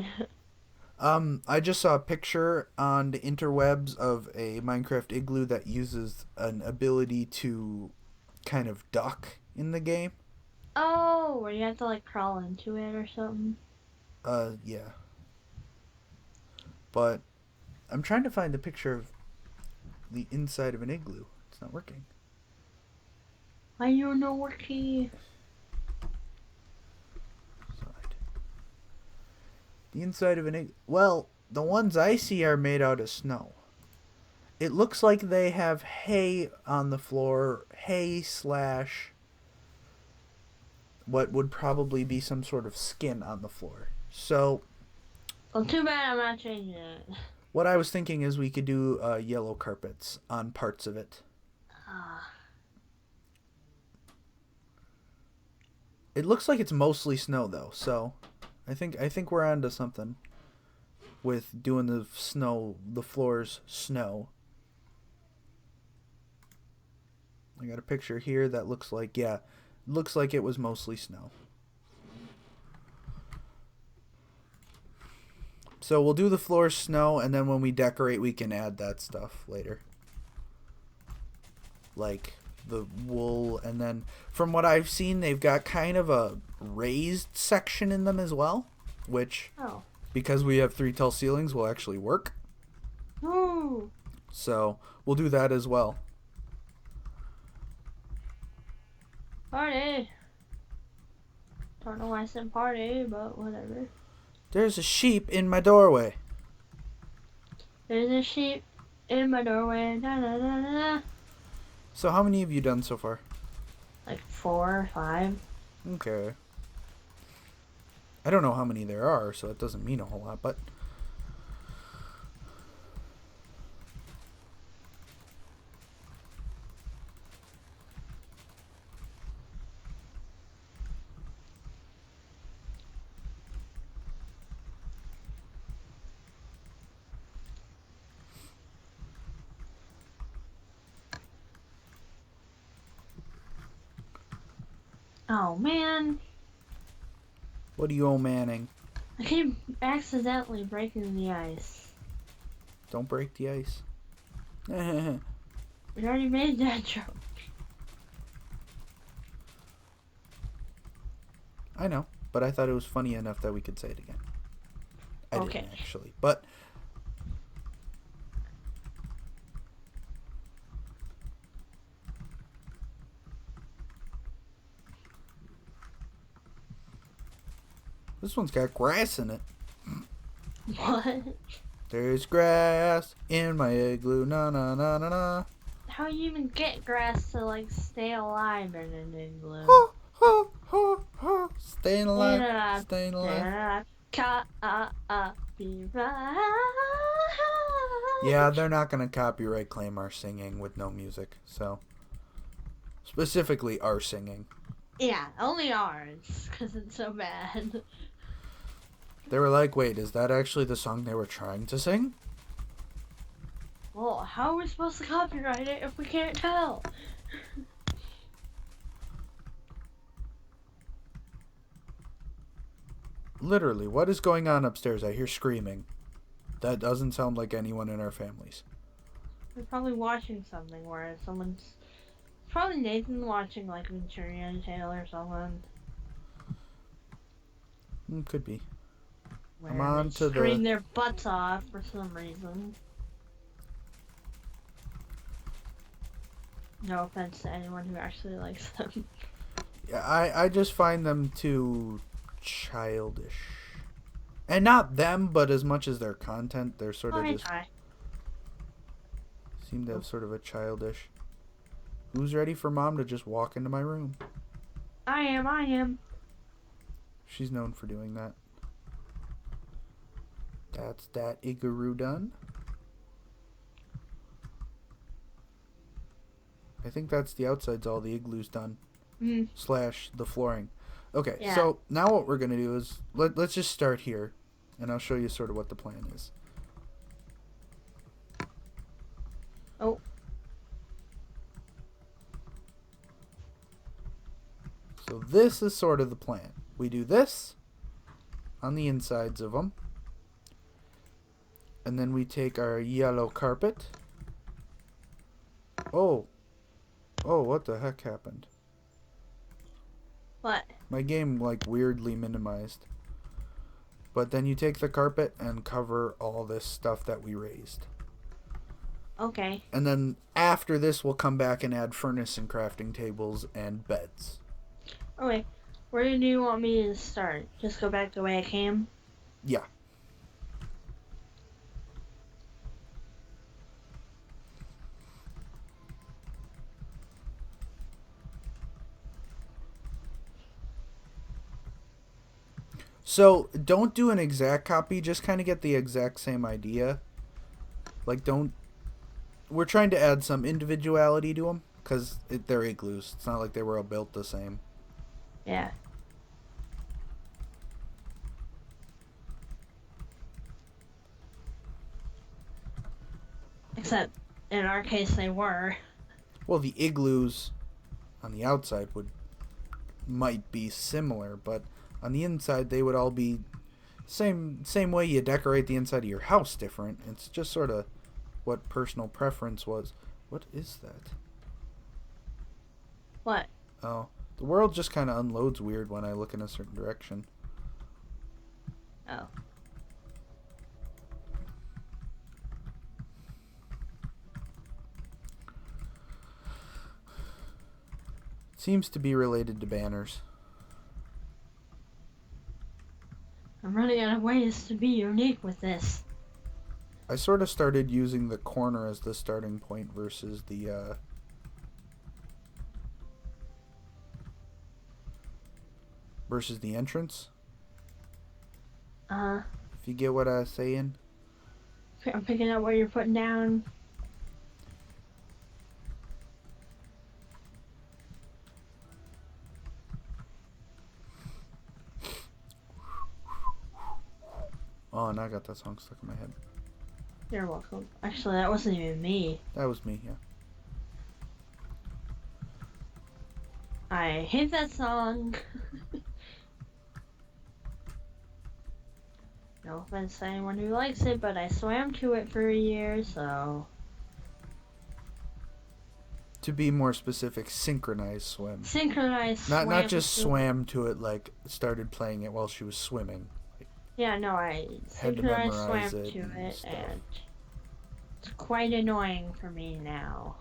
I just saw a picture on the interwebs of a Minecraft igloo that uses an ability to kind of duck in the game.
Oh, where you have to like crawl into it or something.
Yeah. But I'm trying to find a picture of the inside of an igloo. It's not working.
I don't know where key.
Side. The inside of an igloo. Well, the ones I see are made out of snow. It looks like they have hay on the floor. Hay slash what would probably be some sort of skin on the floor. So
Well, too bad I'm not changing it.
what I was thinking is we could do yellow carpets on parts of it.
Ah.
It looks like it's mostly snow though, so I think we're onto something with doing the floors snow. I got a picture here that looks like looks like it was mostly snow. So we'll do the floors snow, and then when we decorate, we can add that stuff later. Like the wool, and then from what I've seen, they've got kind of a raised section in them as well, which,
Oh.
because we have 3 tall ceilings, will actually work.
Ooh.
So we'll do that as well.
Party. Don't know why I said party, but whatever.
There's a sheep in my doorway.
There's a sheep in my doorway. Da, da, da, da, da.
So how many have you done so far?
Like 4 or 5.
Okay. I don't know how many there are, so it doesn't mean a whole lot, but
Oh man.
what are you old manning?
I keep accidentally breaking the ice.
Don't break the ice.
We already made that joke.
I know, but I thought it was funny enough that we could say it again. I
Okay.
didn't actually, but this one's got grass in it.
What?
There's grass in my igloo, na na na na na.
How do you even get grass to like stay alive in an igloo?
Ho ho ho ho. Staying alive,
Yeah.
staying alive. Yeah, they're not gonna copyright claim our singing with no music, so specifically our singing.
Yeah, only ours, because it's so bad.
They were like, wait, is that actually the song they were trying to sing?
Well, how are we supposed to copyright it if we can't tell?
Literally, what is going on upstairs? I hear screaming. That doesn't sound like anyone in our families.
They're probably watching something where someone's... Probably Nathan watching like Manchurian Tale or something.
Could be.
Where
I'm on
they
to the-
scream their butts off for some reason. No offense to anyone who actually likes them.
Yeah, I just find them too childish. And not them, but as much as their content, they're sort of just
Hi.
seem to have sort of a childish. Who's ready for mom to just walk into my room?
I am.
She's known for doing that. That's that igloo done. I think that's the outside's all the igloo's done.
Mm.
Slash the flooring. Okay,
Yeah.
so now what we're going to do is let's just start here, and I'll show you sort of what the plan is.
Oh.
So this is sort of the plan. We do this on the insides of them. And then we take our yellow carpet. Oh, what the heck happened?
What?
My game, like, weirdly minimized. But then you take the carpet and cover all this stuff that we raised.
Okay.
And then after this, we'll come back and add furnace and crafting tables and beds.
Okay. Where do you want me to start? Just go back the way I came?
Yeah. So don't do an exact copy, just kind of get the exact same idea. Like, don't. We're trying to add some individuality to them because they're igloos. It's not like they were all built the same.
Yeah. Except, in our case, they were.
Well, the igloos on the outside might be similar, but on the inside they would all be same way you decorate the inside of your house different. It's just sort of what personal preference was. What is that?
What?
Oh, the world just kind of unloads weird when I look in a certain direction.
Oh.
Seems to be related to banners.
I'm running out of ways to be unique with this.
I sort of started using the corner as the starting point versus the entrance. If you get what I'm saying.
I'm picking up what you're putting down.
Oh, and I got that song stuck in my head.
You're welcome. Actually, that wasn't even me.
That was me, yeah.
I hate that song. No offense to anyone who likes it, but I swam to it for a year, so...
To be more specific, synchronized swim.
Synchronized
Not just swam to it, like started playing it while she was swimming.
Yeah, no, I
Had to
synchronized
memorize
swam
it
to
and
it,
stuff.
and it's quite annoying for me now.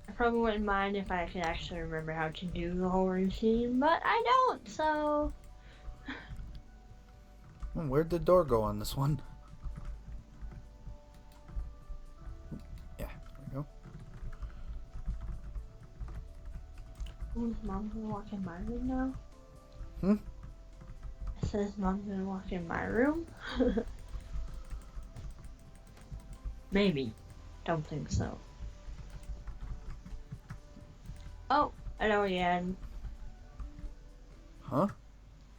I probably wouldn't mind if I could actually remember how to do the whole routine, but I don't, so...
Where'd the door go on this one? Yeah, there we go.
Ooh, is Mom gonna walk in my room now?
Hmm?
I said, is Mom gonna walk in my room? Maybe. Don't think so. Oh, I know again.
Huh?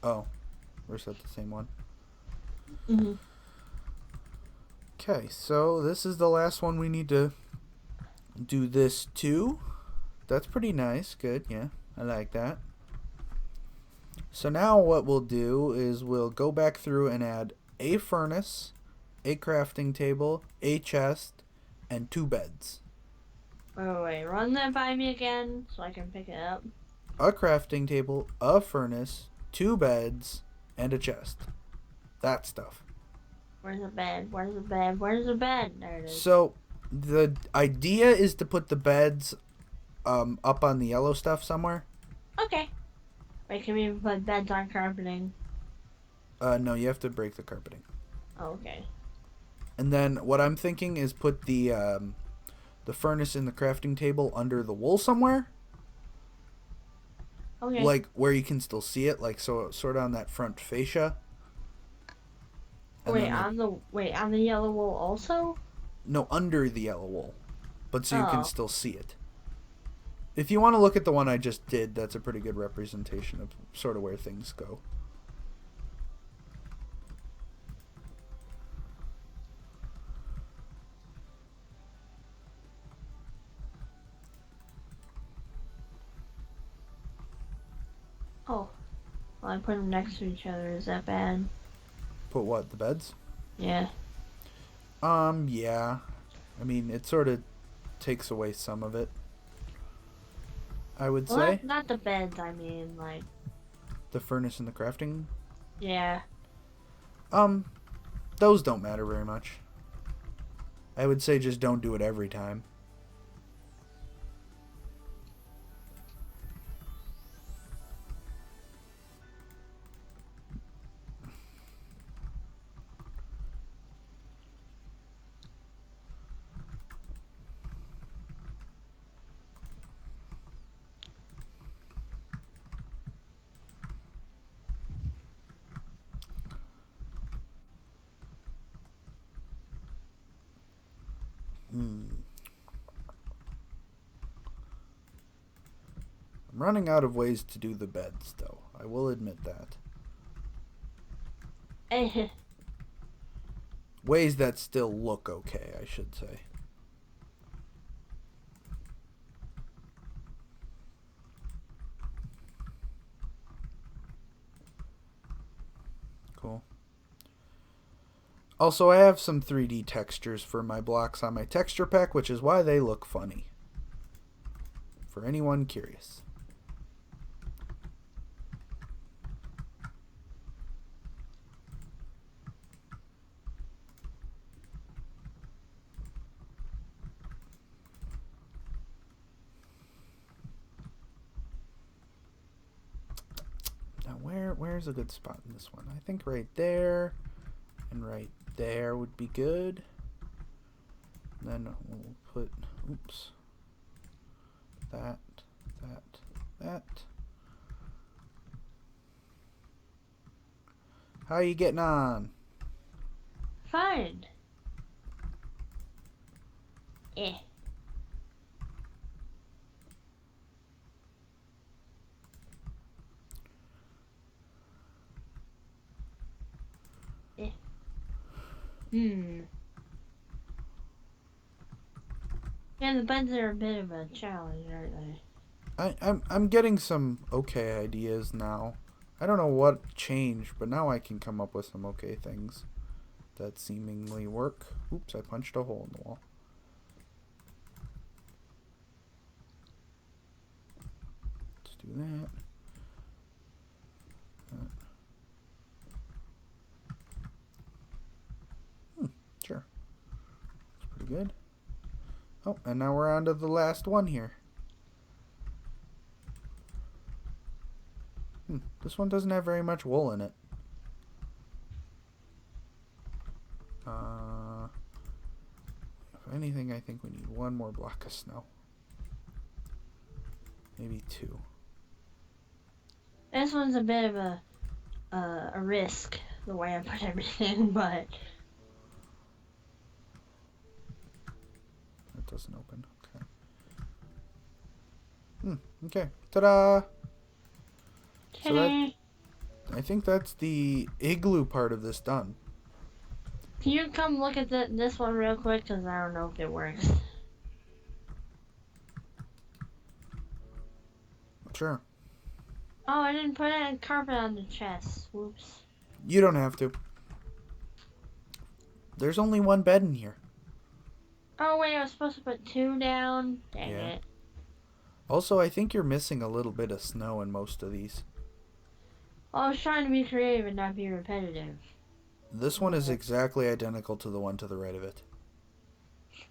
Oh. Or is that the same one?
Mm-hmm.
Okay, so this is the last one we need to do this too. That's pretty nice. Good, yeah. I like that. So now what we'll do is we'll go back through and add a furnace, a crafting table, a chest, and 2 beds.
Wait, run that by me again so I can pick it up.
A crafting table, a furnace, 2 beds, and a chest. That stuff.
Where's the bed? Where's the bed? Where's the bed? There it is.
So the idea is to put the beds up on the yellow stuff somewhere.
Okay. Wait, can we even put beds on carpeting?
No, you have to break the carpeting.
Oh, okay.
And then what I'm thinking is put the furnace and the crafting table under the wool somewhere.
Okay.
Like where you can still see it, like so sort of on that front fascia. And
Wait,
then
on the yellow wool also?
No, under the yellow wool. But so you
Oh.
can still see it. If you want to look at the one I just did, that's a pretty good representation of sort of where things go.
Oh. Well, I put them next to each other. Is that bad?
Put what, the beds?
Yeah.
Yeah. I mean, it sort of takes away some of it. I would
Well,
say.
not the beds, I mean, like,
The furnace and the crafting.
yeah.
Those don't matter very much. I would say just don't do it every time. I'm running out of ways to do the beds, though. I will admit that. Ways that still look okay, I should say. Cool. Also, I have some 3D textures for my blocks on my texture pack, which is why they look funny. For anyone curious. Now, where's a good spot in this one? I think right there and right there would be good. Then we'll put, oops, that. How are you getting on?
Fine. Eh. Yeah, the beds are a bit of a challenge, aren't they?
I'm getting some okay ideas now. I don't know what changed, but now I can come up with some okay things that seemingly work. Oops, I punched a hole in the wall. Let's do that. Sure. That's pretty good. Oh, and now we're on to the last one here. This one doesn't have very much wool in it. If anything, I think we need one more block of snow. Maybe two.
This one's a bit of a risk, the way I put everything, but...
That doesn't open. Okay. Okay. Ta-da! So that, I think that's the igloo part of this done.
Can you come look at this one real quick? Because I don't know if it works.
Sure.
Oh, I didn't put any carpet on the chest. Whoops.
You don't have to. There's only one bed in here.
Oh, wait, I was supposed to put 2 down. Dang
Yeah.
it.
Also, I think you're missing a little bit of snow in most of these.
Well, I was trying to be creative and not be repetitive.
This one is exactly identical to the one to the right of it.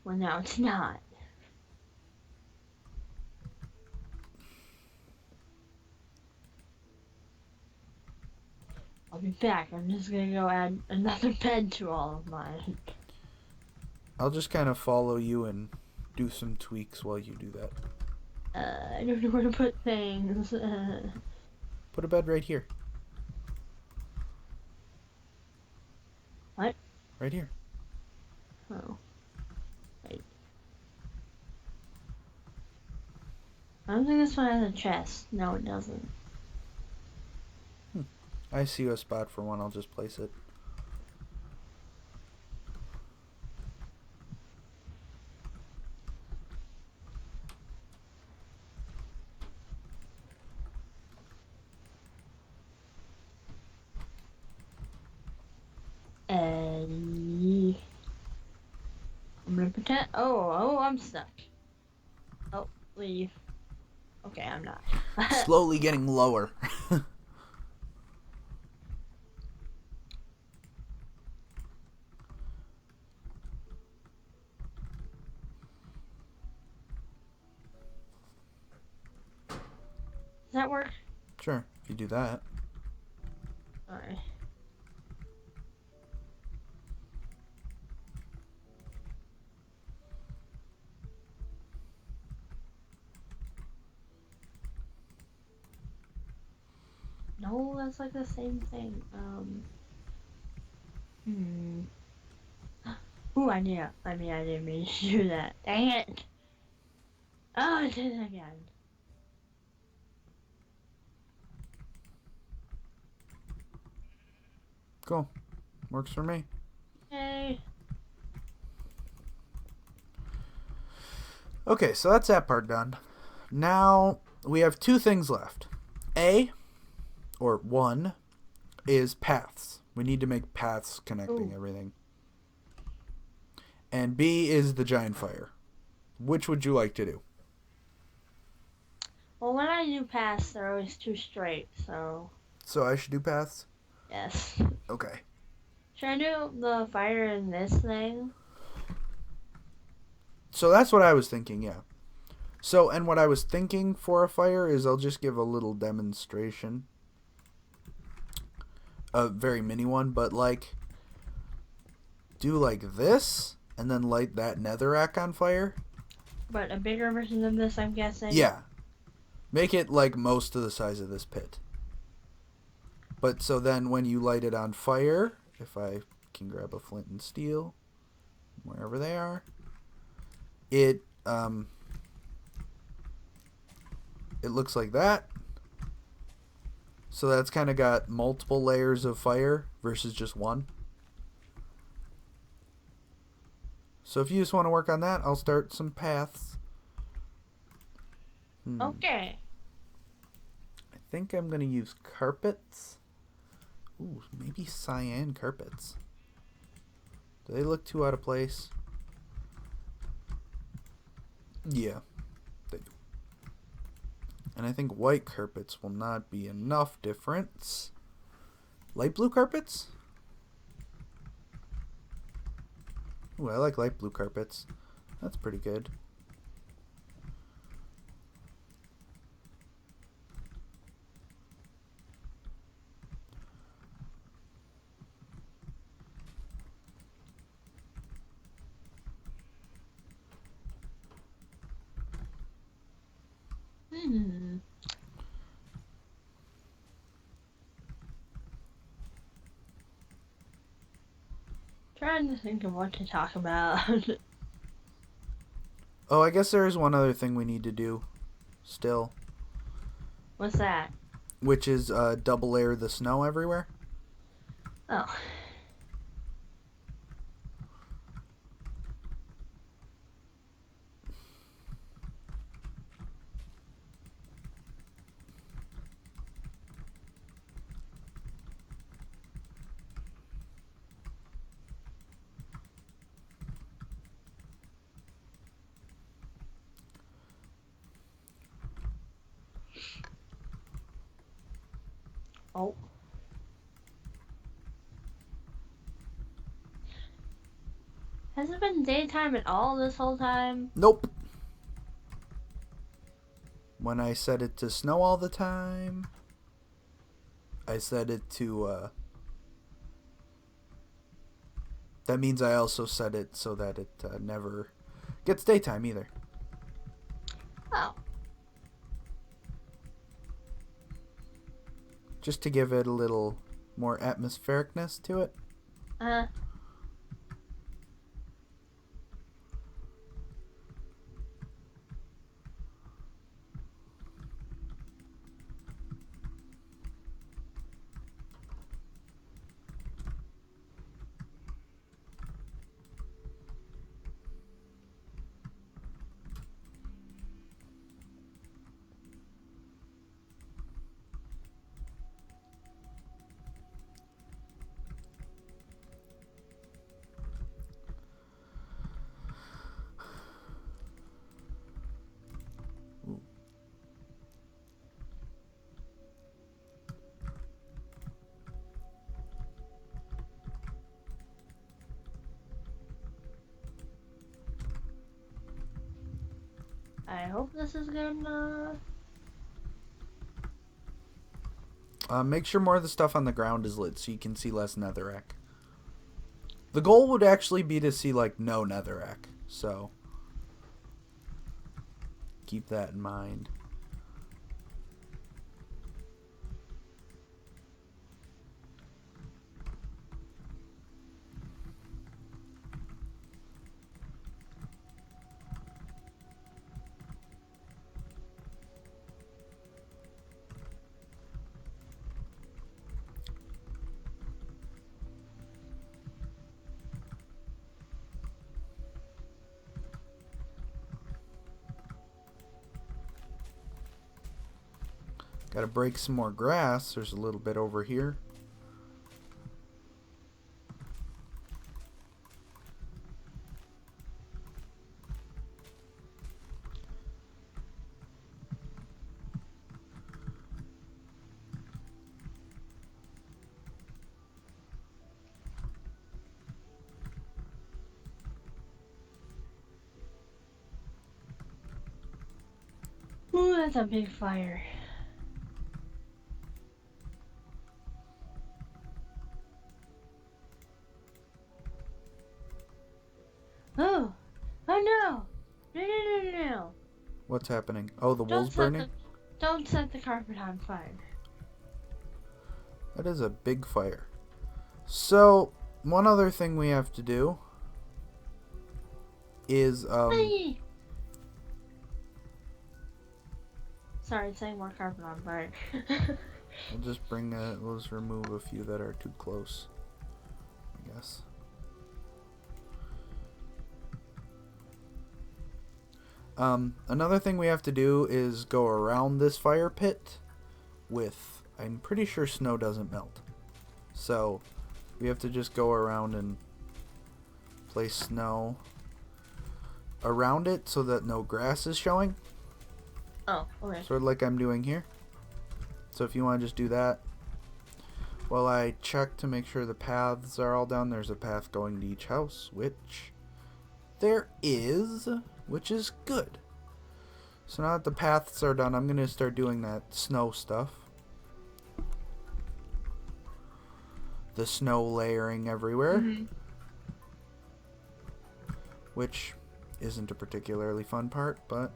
Well, no, it's not. I'll be back. I'm just gonna go add another bed to all of mine.
I'll just kind of follow you and do some tweaks while you do that.
I don't know where to put things.
Put a bed right here.
What?
Right here.
Oh. Wait. I don't think this one has a chest. No, it doesn't.
I see a spot for one. I'll just place it.
I'm gonna pretend. Oh, I'm stuck. leave. Okay, I'm not.
Slowly getting lower.
Does that work?
Sure, if you do that.
Alright. No, that's like the same thing. Ooh, I didn't mean to do that. Dang it! Oh, I did it again.
Cool. Works for me.
Yay.
Okay, so that's that part done. Now we have two things left. One, is paths. We need to make paths connecting everything. And B is the giant fire. Which would you like to do?
Well, when I do paths, they're always too straight, so...
So I should do paths?
Yes.
Okay.
Should I do the fire in this thing?
So that's what I was thinking, yeah. So, and what I was thinking for a fire is I'll just give a little demonstration. A very mini one, but like, do like this, and then light that netherrack on fire.
But a bigger version of this, I'm guessing?
Yeah. Make it like most of the size of this pit. But so then when you light it on fire, if I can grab a flint and steel, wherever they are, it looks like that. So that's kind of got multiple layers of fire versus just one. So if you just want to work on that, I'll start some paths.
Okay.
I think I'm going to use carpets. Ooh, maybe cyan carpets. Do they look too out of place? Yeah, they do. And I think white carpets will not be enough difference. Light blue carpets? Ooh, I like light blue carpets. That's pretty good.
Trying to think of what to talk about.
Oh, I guess there is one other thing we need to do still,
What's that?
which is double layer the snow everywhere.
Oh. Oh. Has it been daytime at all this whole time?
Nope. When I set it to snow all the time, I set it to, that means I also set it so that it never gets daytime either.
Oh.
Just to give it a little more atmosphericness to it.
I hope this is good enough.
Make sure more of the stuff on the ground is lit so you can see less netherrack. The goal would actually be to see, like, no netherrack. So, keep that in mind. Gotta break some more grass. There's a little bit over here.
Ooh, that's a big fire. Oh! Oh no! No.
What's happening? Oh, the wool's
Don't
burning?
don't set the carpet on fire.
That is a big fire. So, one other thing we have to do is,
Hey! Sorry, setting more carpet on fire.
we'll just bring that, we'll just remove a few that are too close, I guess. Another thing we have to do is go around this fire pit with, I'm pretty sure snow doesn't melt. So, we have to just go around and place snow around it so that no grass is showing.
Oh, okay.
Sort of like I'm doing here. So if you want to just do that. While I check to make sure the paths are all down, there's a path going to each house, which there is, which is good. So now that the paths are done, I'm going to start doing that snow stuff. The snow layering everywhere.
Mm-hmm.
Which isn't a particularly fun part, but...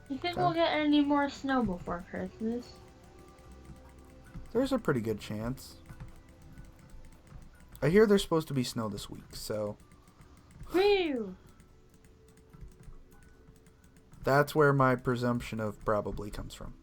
You think we'll get any more snow before Christmas?
There's a pretty good chance. I hear there's supposed to be snow this week, so...
Whew!
That's where my presumption of probably comes from.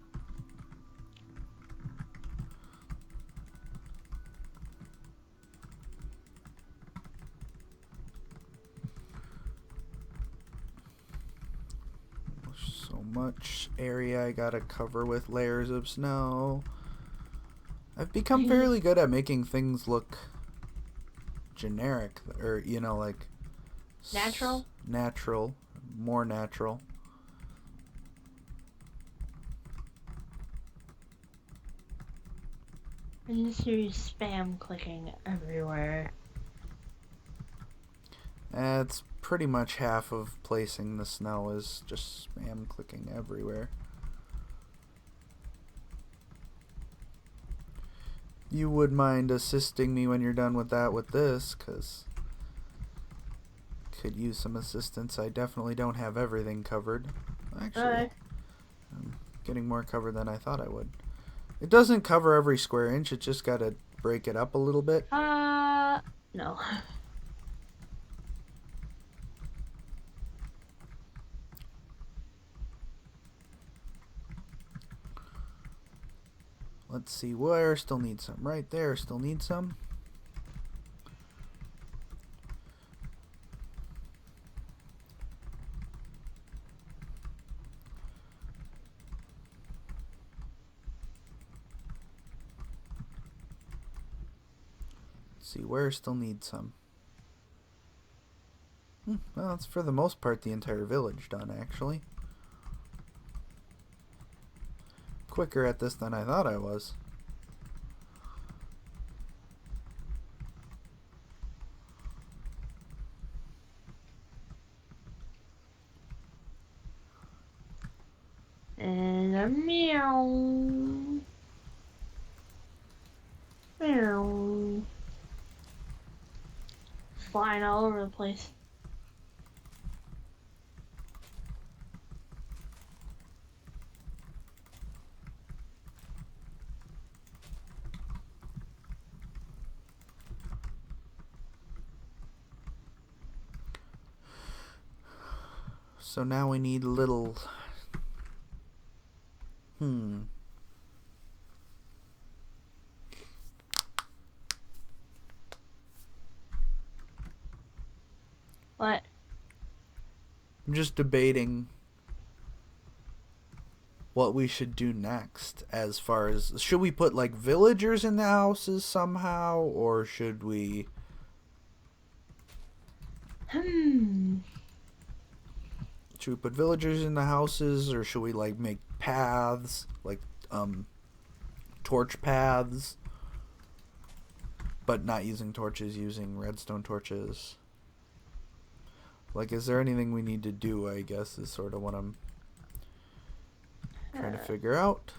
So much area I gotta cover with layers of snow. I've become fairly good at making things look generic, or, you know, like...
Natural?
Natural. More natural.
And just hear you spam clicking everywhere.
It's pretty much half of placing the snow is just spam clicking everywhere. You would mind assisting me when you're done with that with this, because could use some assistance. I definitely don't have everything covered. Actually, I'm getting more covered than I thought I would. It doesn't cover every square inch, it just gotta break it up a little bit.
No.
Let's see, where still need some? Right there, still need some. Let's see, where still needs some? Well, that's for the most part the entire village done, actually. Quicker at this than I thought I was.
Meow. Meow. Flying all over the place.
So now we need little...
What?
I'm just debating what we should do next as far as... Should we put, like, villagers in the houses somehow? Or should we... Should we put villagers in the houses? Or should we, like, make paths? Like, torch paths? But not using torches, using redstone torches. Like, is there anything we need to do, I guess, is sort of what I'm trying to figure out.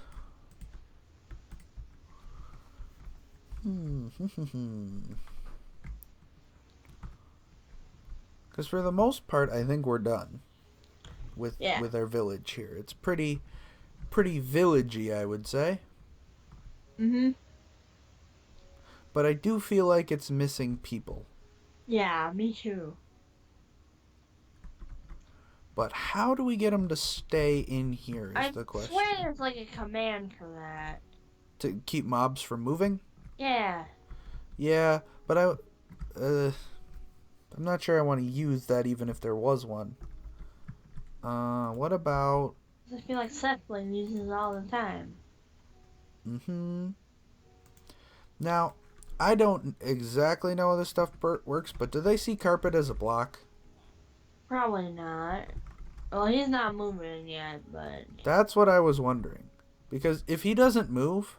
Because for the most part, I think we're done with our village here. It's pretty villagey, I would say. But I do feel like it's missing people.
Yeah, me too.
But how do we get them to stay in here is the question.
I swear there's like a command for that.
To keep mobs from moving?
Yeah.
Yeah, but I'm not sure I want to use that even if there was one. What about...
I feel like Zeppelin uses it all the time.
Now, I don't exactly know how this stuff works, but do they see carpet as a block?
Probably not. Well, he's not moving yet, but...
That's what I was wondering. Because if he doesn't move...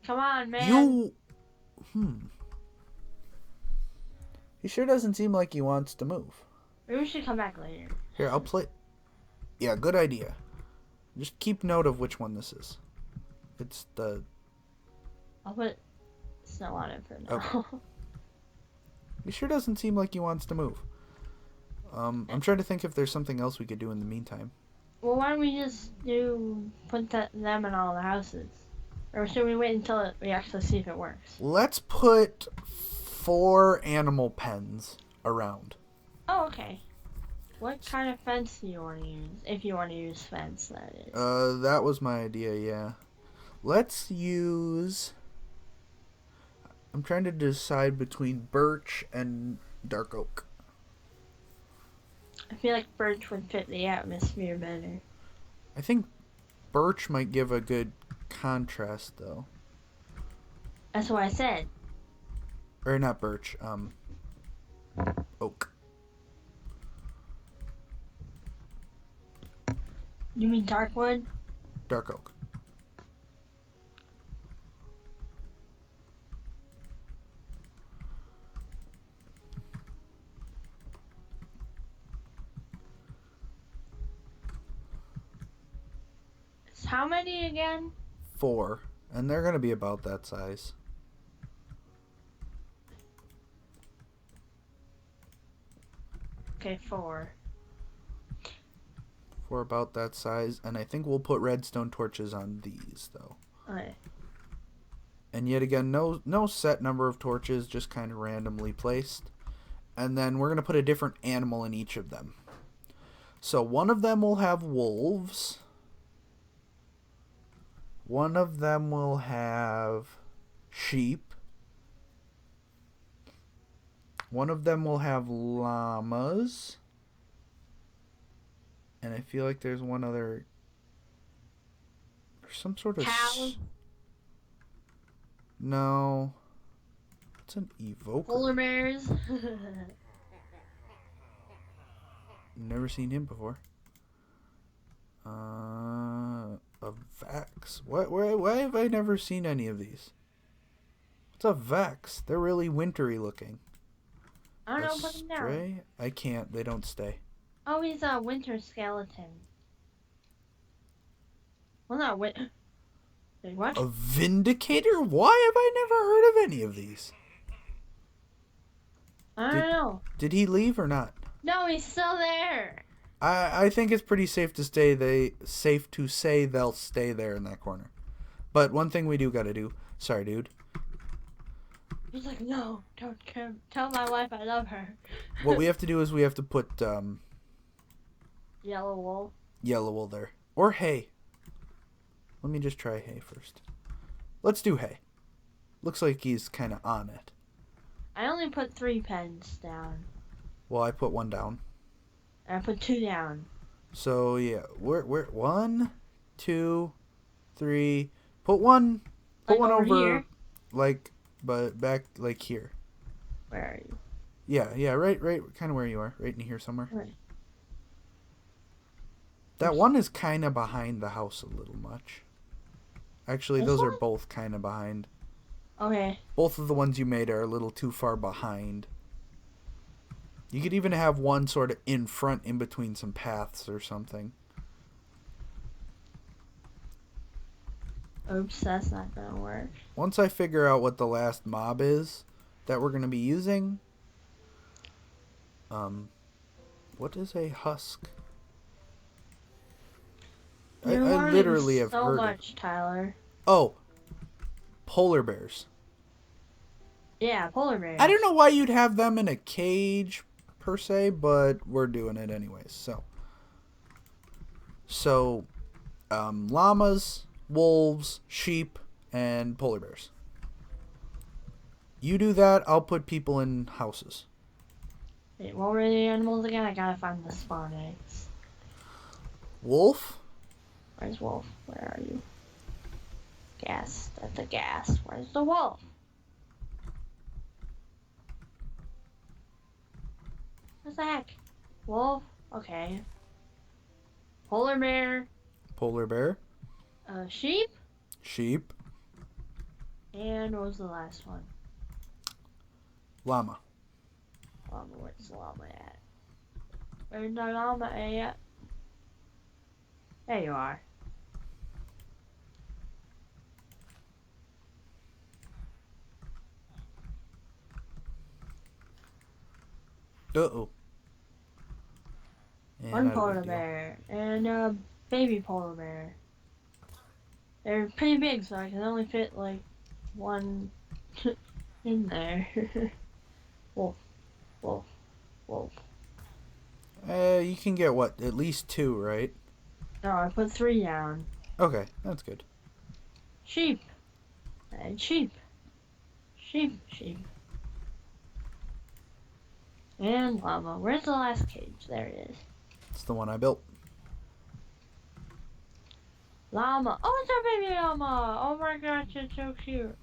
Come on, man.
He sure doesn't seem like he wants to move.
Maybe we should come back later.
Here, I'll play... Yeah, good idea. Just keep note of which one this is. It's the...
I'll put snow on it for now.
Okay. He sure doesn't seem like he wants to move. I'm trying to think if there's something else we could do in the meantime.
Well, why don't we just put them in all the houses? Or should we wait until we actually see if it works?
Let's put 4 animal pens around.
Oh, okay. What kind of fence do you want to use? If you want to use fence, that is.
That was my idea, yeah. Let's use... I'm trying to decide between birch and dark oak.
I feel like birch would fit the atmosphere better.
I think birch might give a good contrast, though.
That's what I said.
Or not birch, oak.
You mean dark wood?
Dark oak.
How many again?
4. And they're going to be about that size.
Okay, 4.
4 about that size. And I think we'll put redstone torches on these, though.
Okay.
And yet again, no set number of torches, just kind of randomly placed. And then we're going to put a different animal in each of them. So one of them will have wolves. One of them will have sheep. One of them will have llamas. And I feel like there's one other... There's some sort of...
Cow?
No. It's an evoker.
Polar bears?
Never seen him before. A Vex. Why have I never seen any of these? What's a Vex? They're really wintry looking.
I don't know, put them down.
Stray? I can't. They don't stay.
Oh, he's a winter skeleton. Well, not wait. Wait, what?
A vindicator? Why have I never heard of any of these?
I don't know.
Did he leave or not?
No, he's still there.
I think it's pretty safe to say they'll stay there in that corner. But one thing we do gotta do. Sorry, dude.
He's like, no, don't tell my wife I love her.
What we have to do is we have to put
Yellow wool.
yellow wool there. Or hay. Let me just try hay first. Let's do hay. Looks like he's kind of on it.
I only put 3 pens down.
Well, I put one down.
And I put 2 down.
So yeah, we're 1, 2, 3. Put one over
here?
like, but back like here.
Where are you?
Yeah, right, kind of where you are, right in here somewhere.
Right.
That one is kind of behind the house a little much. Actually,
This
those are
one?
both kind of behind.
Okay.
Both of the ones you made are a little too far behind. You could even have one sort of in front, in between some paths or something.
Oops, that's not gonna work.
Once I figure out what the last mob is that we're going to be using, what is a husk? I
You're learning
literally have
so
heard
much, Tyler.
Oh, polar bears.
Yeah, polar bears.
I don't know why you'd have them in a cage per se, but we're doing it anyways. So, llamas, wolves, sheep, and polar bears. You do that, I'll put people in houses.
Wait, what were the animals again? I gotta find the spawn eggs.
Wolf?
Where's Wolf? Where are you? Gas. That's a gas. Where's the wolf? What the heck? Wolf? Okay. Polar bear.
Polar bear.
Sheep?
Sheep.
And what was the last one?
Llama.
Llama. Where's the llama at? Where's the llama at? There you are.
Uh-oh. And
One
not a
polar
big deal.
bear and a baby polar bear. They're pretty big, so I can only fit like one in there. Wolf, wolf, wolf.
You can get what? At least 2, right?
No, I put 3 down.
Okay, that's good.
Sheep. And sheep. Sheep, sheep. And llama. Where's the last cage? There it is.
It's the one I built.
Llama. Oh, it's a baby llama. Oh my gosh, it's so cute.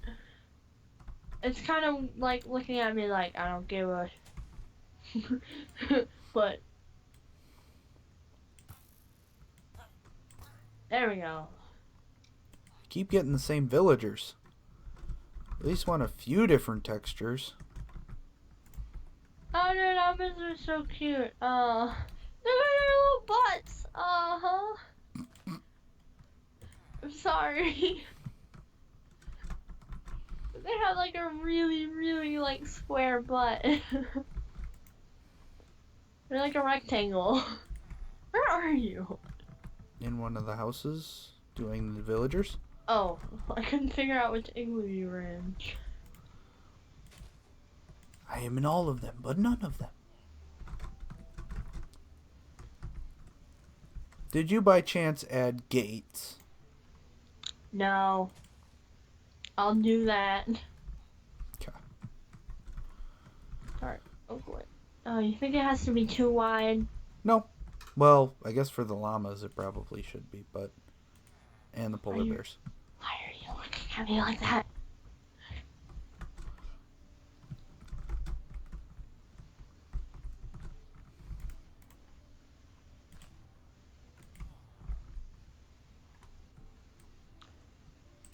It's kind of like looking at me like I don't give a. But. There we go.
Keep getting the same villagers. At least want a few different textures.
Oh, their llamas are so cute. Look at their little butts. I'm sorry. They have like a really, really like square butt. They're like a rectangle. Where are you?
In one of the houses, doing the villagers.
Oh, I couldn't figure out which igloo you were in.
I am in all of them, but none of them. Did you by chance add gates?
No. I'll do that.
Okay.
Alright. Oh boy. Oh, you think it has to be too wide?
No. Well, I guess for the llamas it probably should be, but... And the polar bears.
Why are you looking at me like that?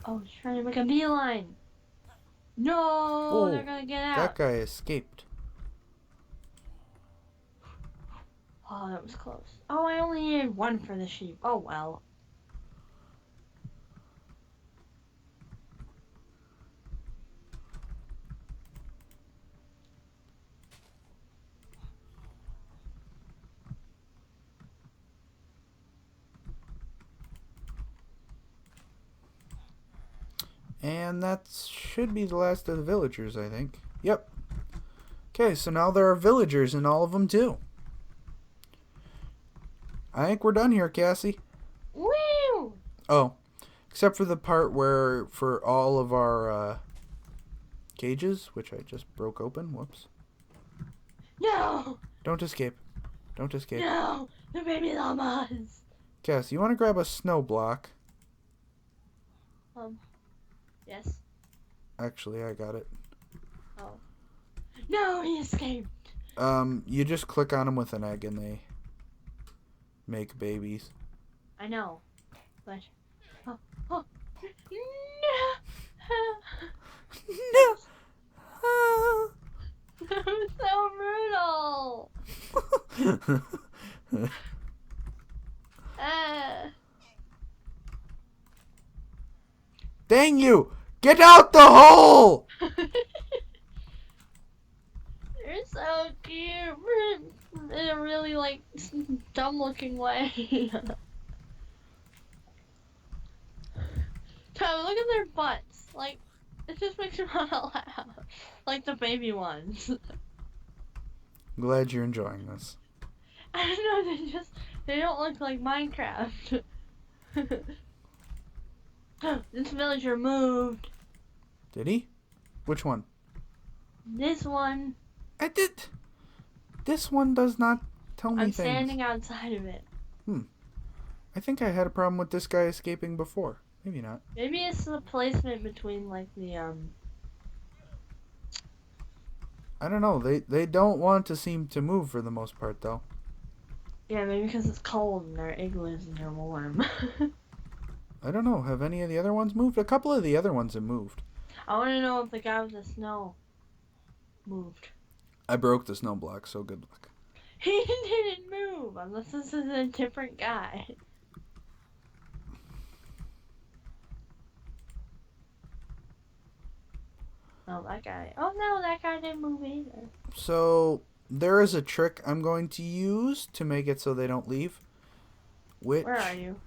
Oh, he's trying to make a beeline. No,
Oh,
they're gonna get out.
That guy escaped.
Oh, that was close. Oh, I only needed 1 for the sheep. Oh well.
And that should be the last of the villagers, I think. Yep. Okay, so now there are villagers in all of them too. I think we're done here, Cassie.
Woo!
Oh, except for the part where for all of our cages, which I just broke open. Whoops.
No!
Don't escape. Don't escape.
No! The baby llamas!
Cass, you want to grab a snow block?
Yes.
Actually, I got it.
Oh. No, he escaped!
You just click on them with an egg and they make babies.
I know. But... Oh. No!
No!
That was so brutal!
Dang you! Get out the hole!
You're so cute in a really, like, dumb looking way. Tyler, look at their butts. Like, it just makes you want to laugh. Like the baby ones.
I'm glad you're enjoying this.
I don't know, they don't look like Minecraft. This villager moved.
Did he? Which one?
This one,
I did. This one does not tell me
I'm
things.
standing outside of it.
I think I had a problem with this guy escaping before. Maybe not.
Maybe it's the placement between, like, the,
I don't know. They don't want to seem to move for the most part, though.
Yeah, maybe because it's cold and they're igloos and they're warm.
I don't know. Have any of the other ones moved? A couple of the other ones have moved.
I want to know if the guy with the snow moved.
I broke the snow block, so good luck.
He didn't move unless this is a different guy. Oh, that guy. Oh no, that guy didn't move either.
So there is a trick I'm going to use to make it so they don't leave. Which
Where are you?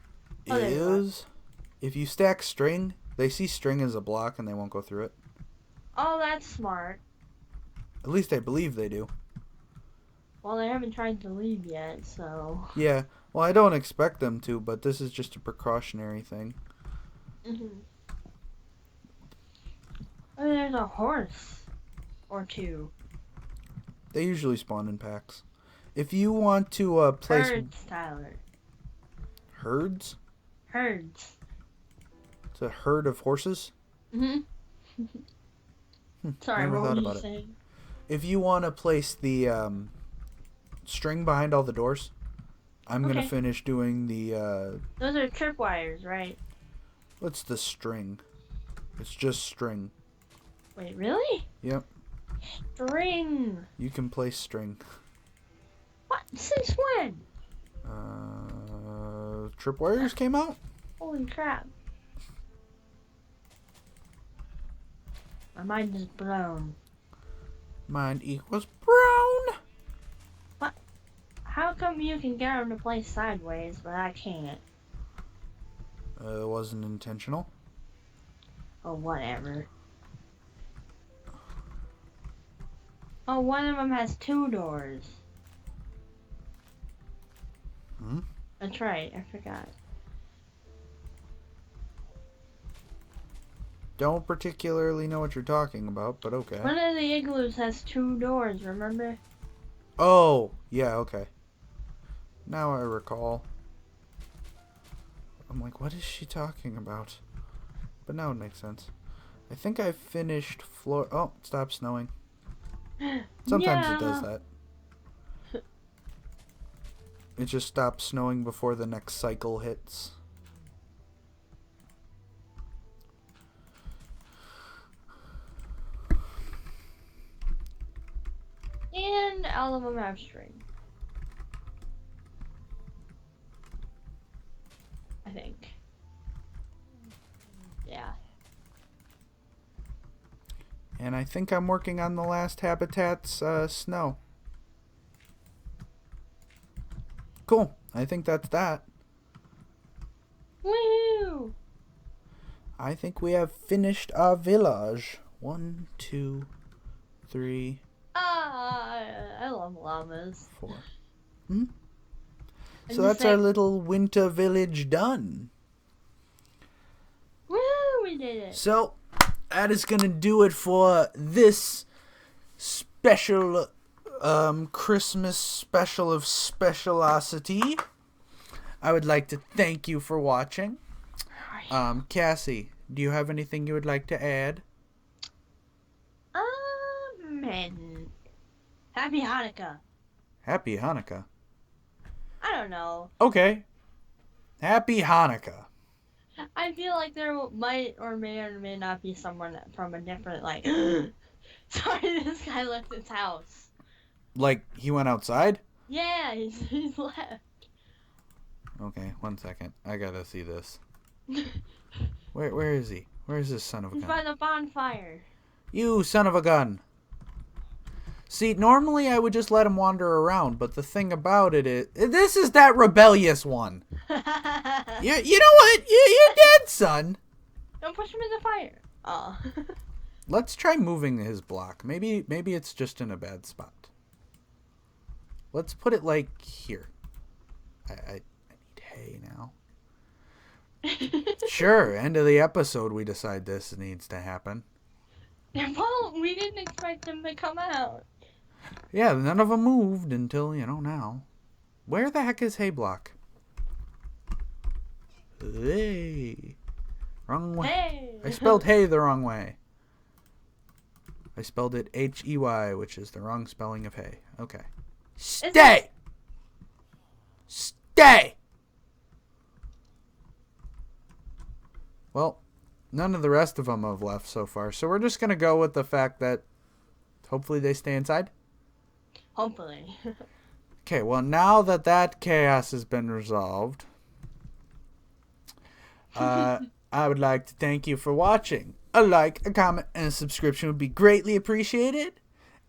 Oh, there you are.
is if you stack string, they see string as a block and they won't go through it.
Oh, that's smart.
At least I believe they do.
Well, they haven't tried to leave yet, so.
Yeah. Well, I don't expect them to, but this is just a precautionary thing.
Oh, there's a horse or two.
They usually spawn in packs. If you want to place
Herds, Tyler.
herds,
Herds.
it's a herd of horses.
Mhm. Sorry,
Never
what
thought
were
about
you
it.
saying?
If you want to place the string behind all the doors, I'm gonna
Okay.
finish doing the
Those are tripwires, right?
what's the string? It's just string.
Wait, really?
Yep.
String.
You can place string.
What? Since when?
Tripwires came out?
Holy crap. My mind is blown.
Mind equals brown.
How come you can get them to play sideways, but I can't?
It wasn't intentional.
Oh, whatever. Oh, one of them has two doors.
Hmm?
That's right, I forgot.
Don't particularly know what you're talking about, but okay.
One of the igloos has two doors, remember?
Oh, yeah, okay. Now I recall. I'm like, what is she talking about? But now it makes sense. I think I finished floor. Oh, it stopped snowing. Sometimes it does that. It just stops snowing before the next cycle hits.
And all of them have string. I think. Yeah.
And I think I'm working on the last habitat's snow. Cool. I think that's that.
Woohoo!
I think we have finished our village. 1, 2, 3,
I love llamas.
4. Hmm?
And
So
just
that's our
like,
little winter village done.
woo, we did it.
So that is going to do it for this special Christmas special of specialosity. I would like to thank you for watching. Cassie, do you have anything you would like to add?
Man. Happy Hanukkah.
Happy Hanukkah.
I don't know.
Okay. Happy Hanukkah.
I feel like there might or may not be someone from a different, like, sorry, this guy left his house.
Like, he went outside?
Yeah, he's left.
Okay, 1 second. I gotta see this. Where is he? Where is this son of a
He's
gun?
by the bonfire.
You son of a gun. See, normally I would just let him wander around, but the thing about it is, this is that rebellious one. You know what? You're dead, son.
Don't push him in the fire. Oh.
Let's try moving his block. Maybe it's just in a bad spot. Let's put it like here. I need hay now. Sure, end of the episode we decide this needs to happen.
Well, we didn't expect them to come out.
Yeah, none of them moved until, now. Where the heck is hay block? Hey. Wrong way.
Hey!
I spelled hay the wrong way. I spelled it H-E-Y, which is the wrong spelling of hay. Okay. Stay! Stay! Well, none of the rest of them have left so far, so we're just going to go with the fact that hopefully they stay inside.
Hopefully.
Okay, well, now that chaos has been resolved, I would like to thank you for watching. A like, a comment, and a subscription would be greatly appreciated.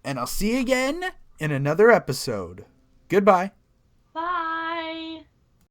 And I'll see you again in another episode. Goodbye.
Bye!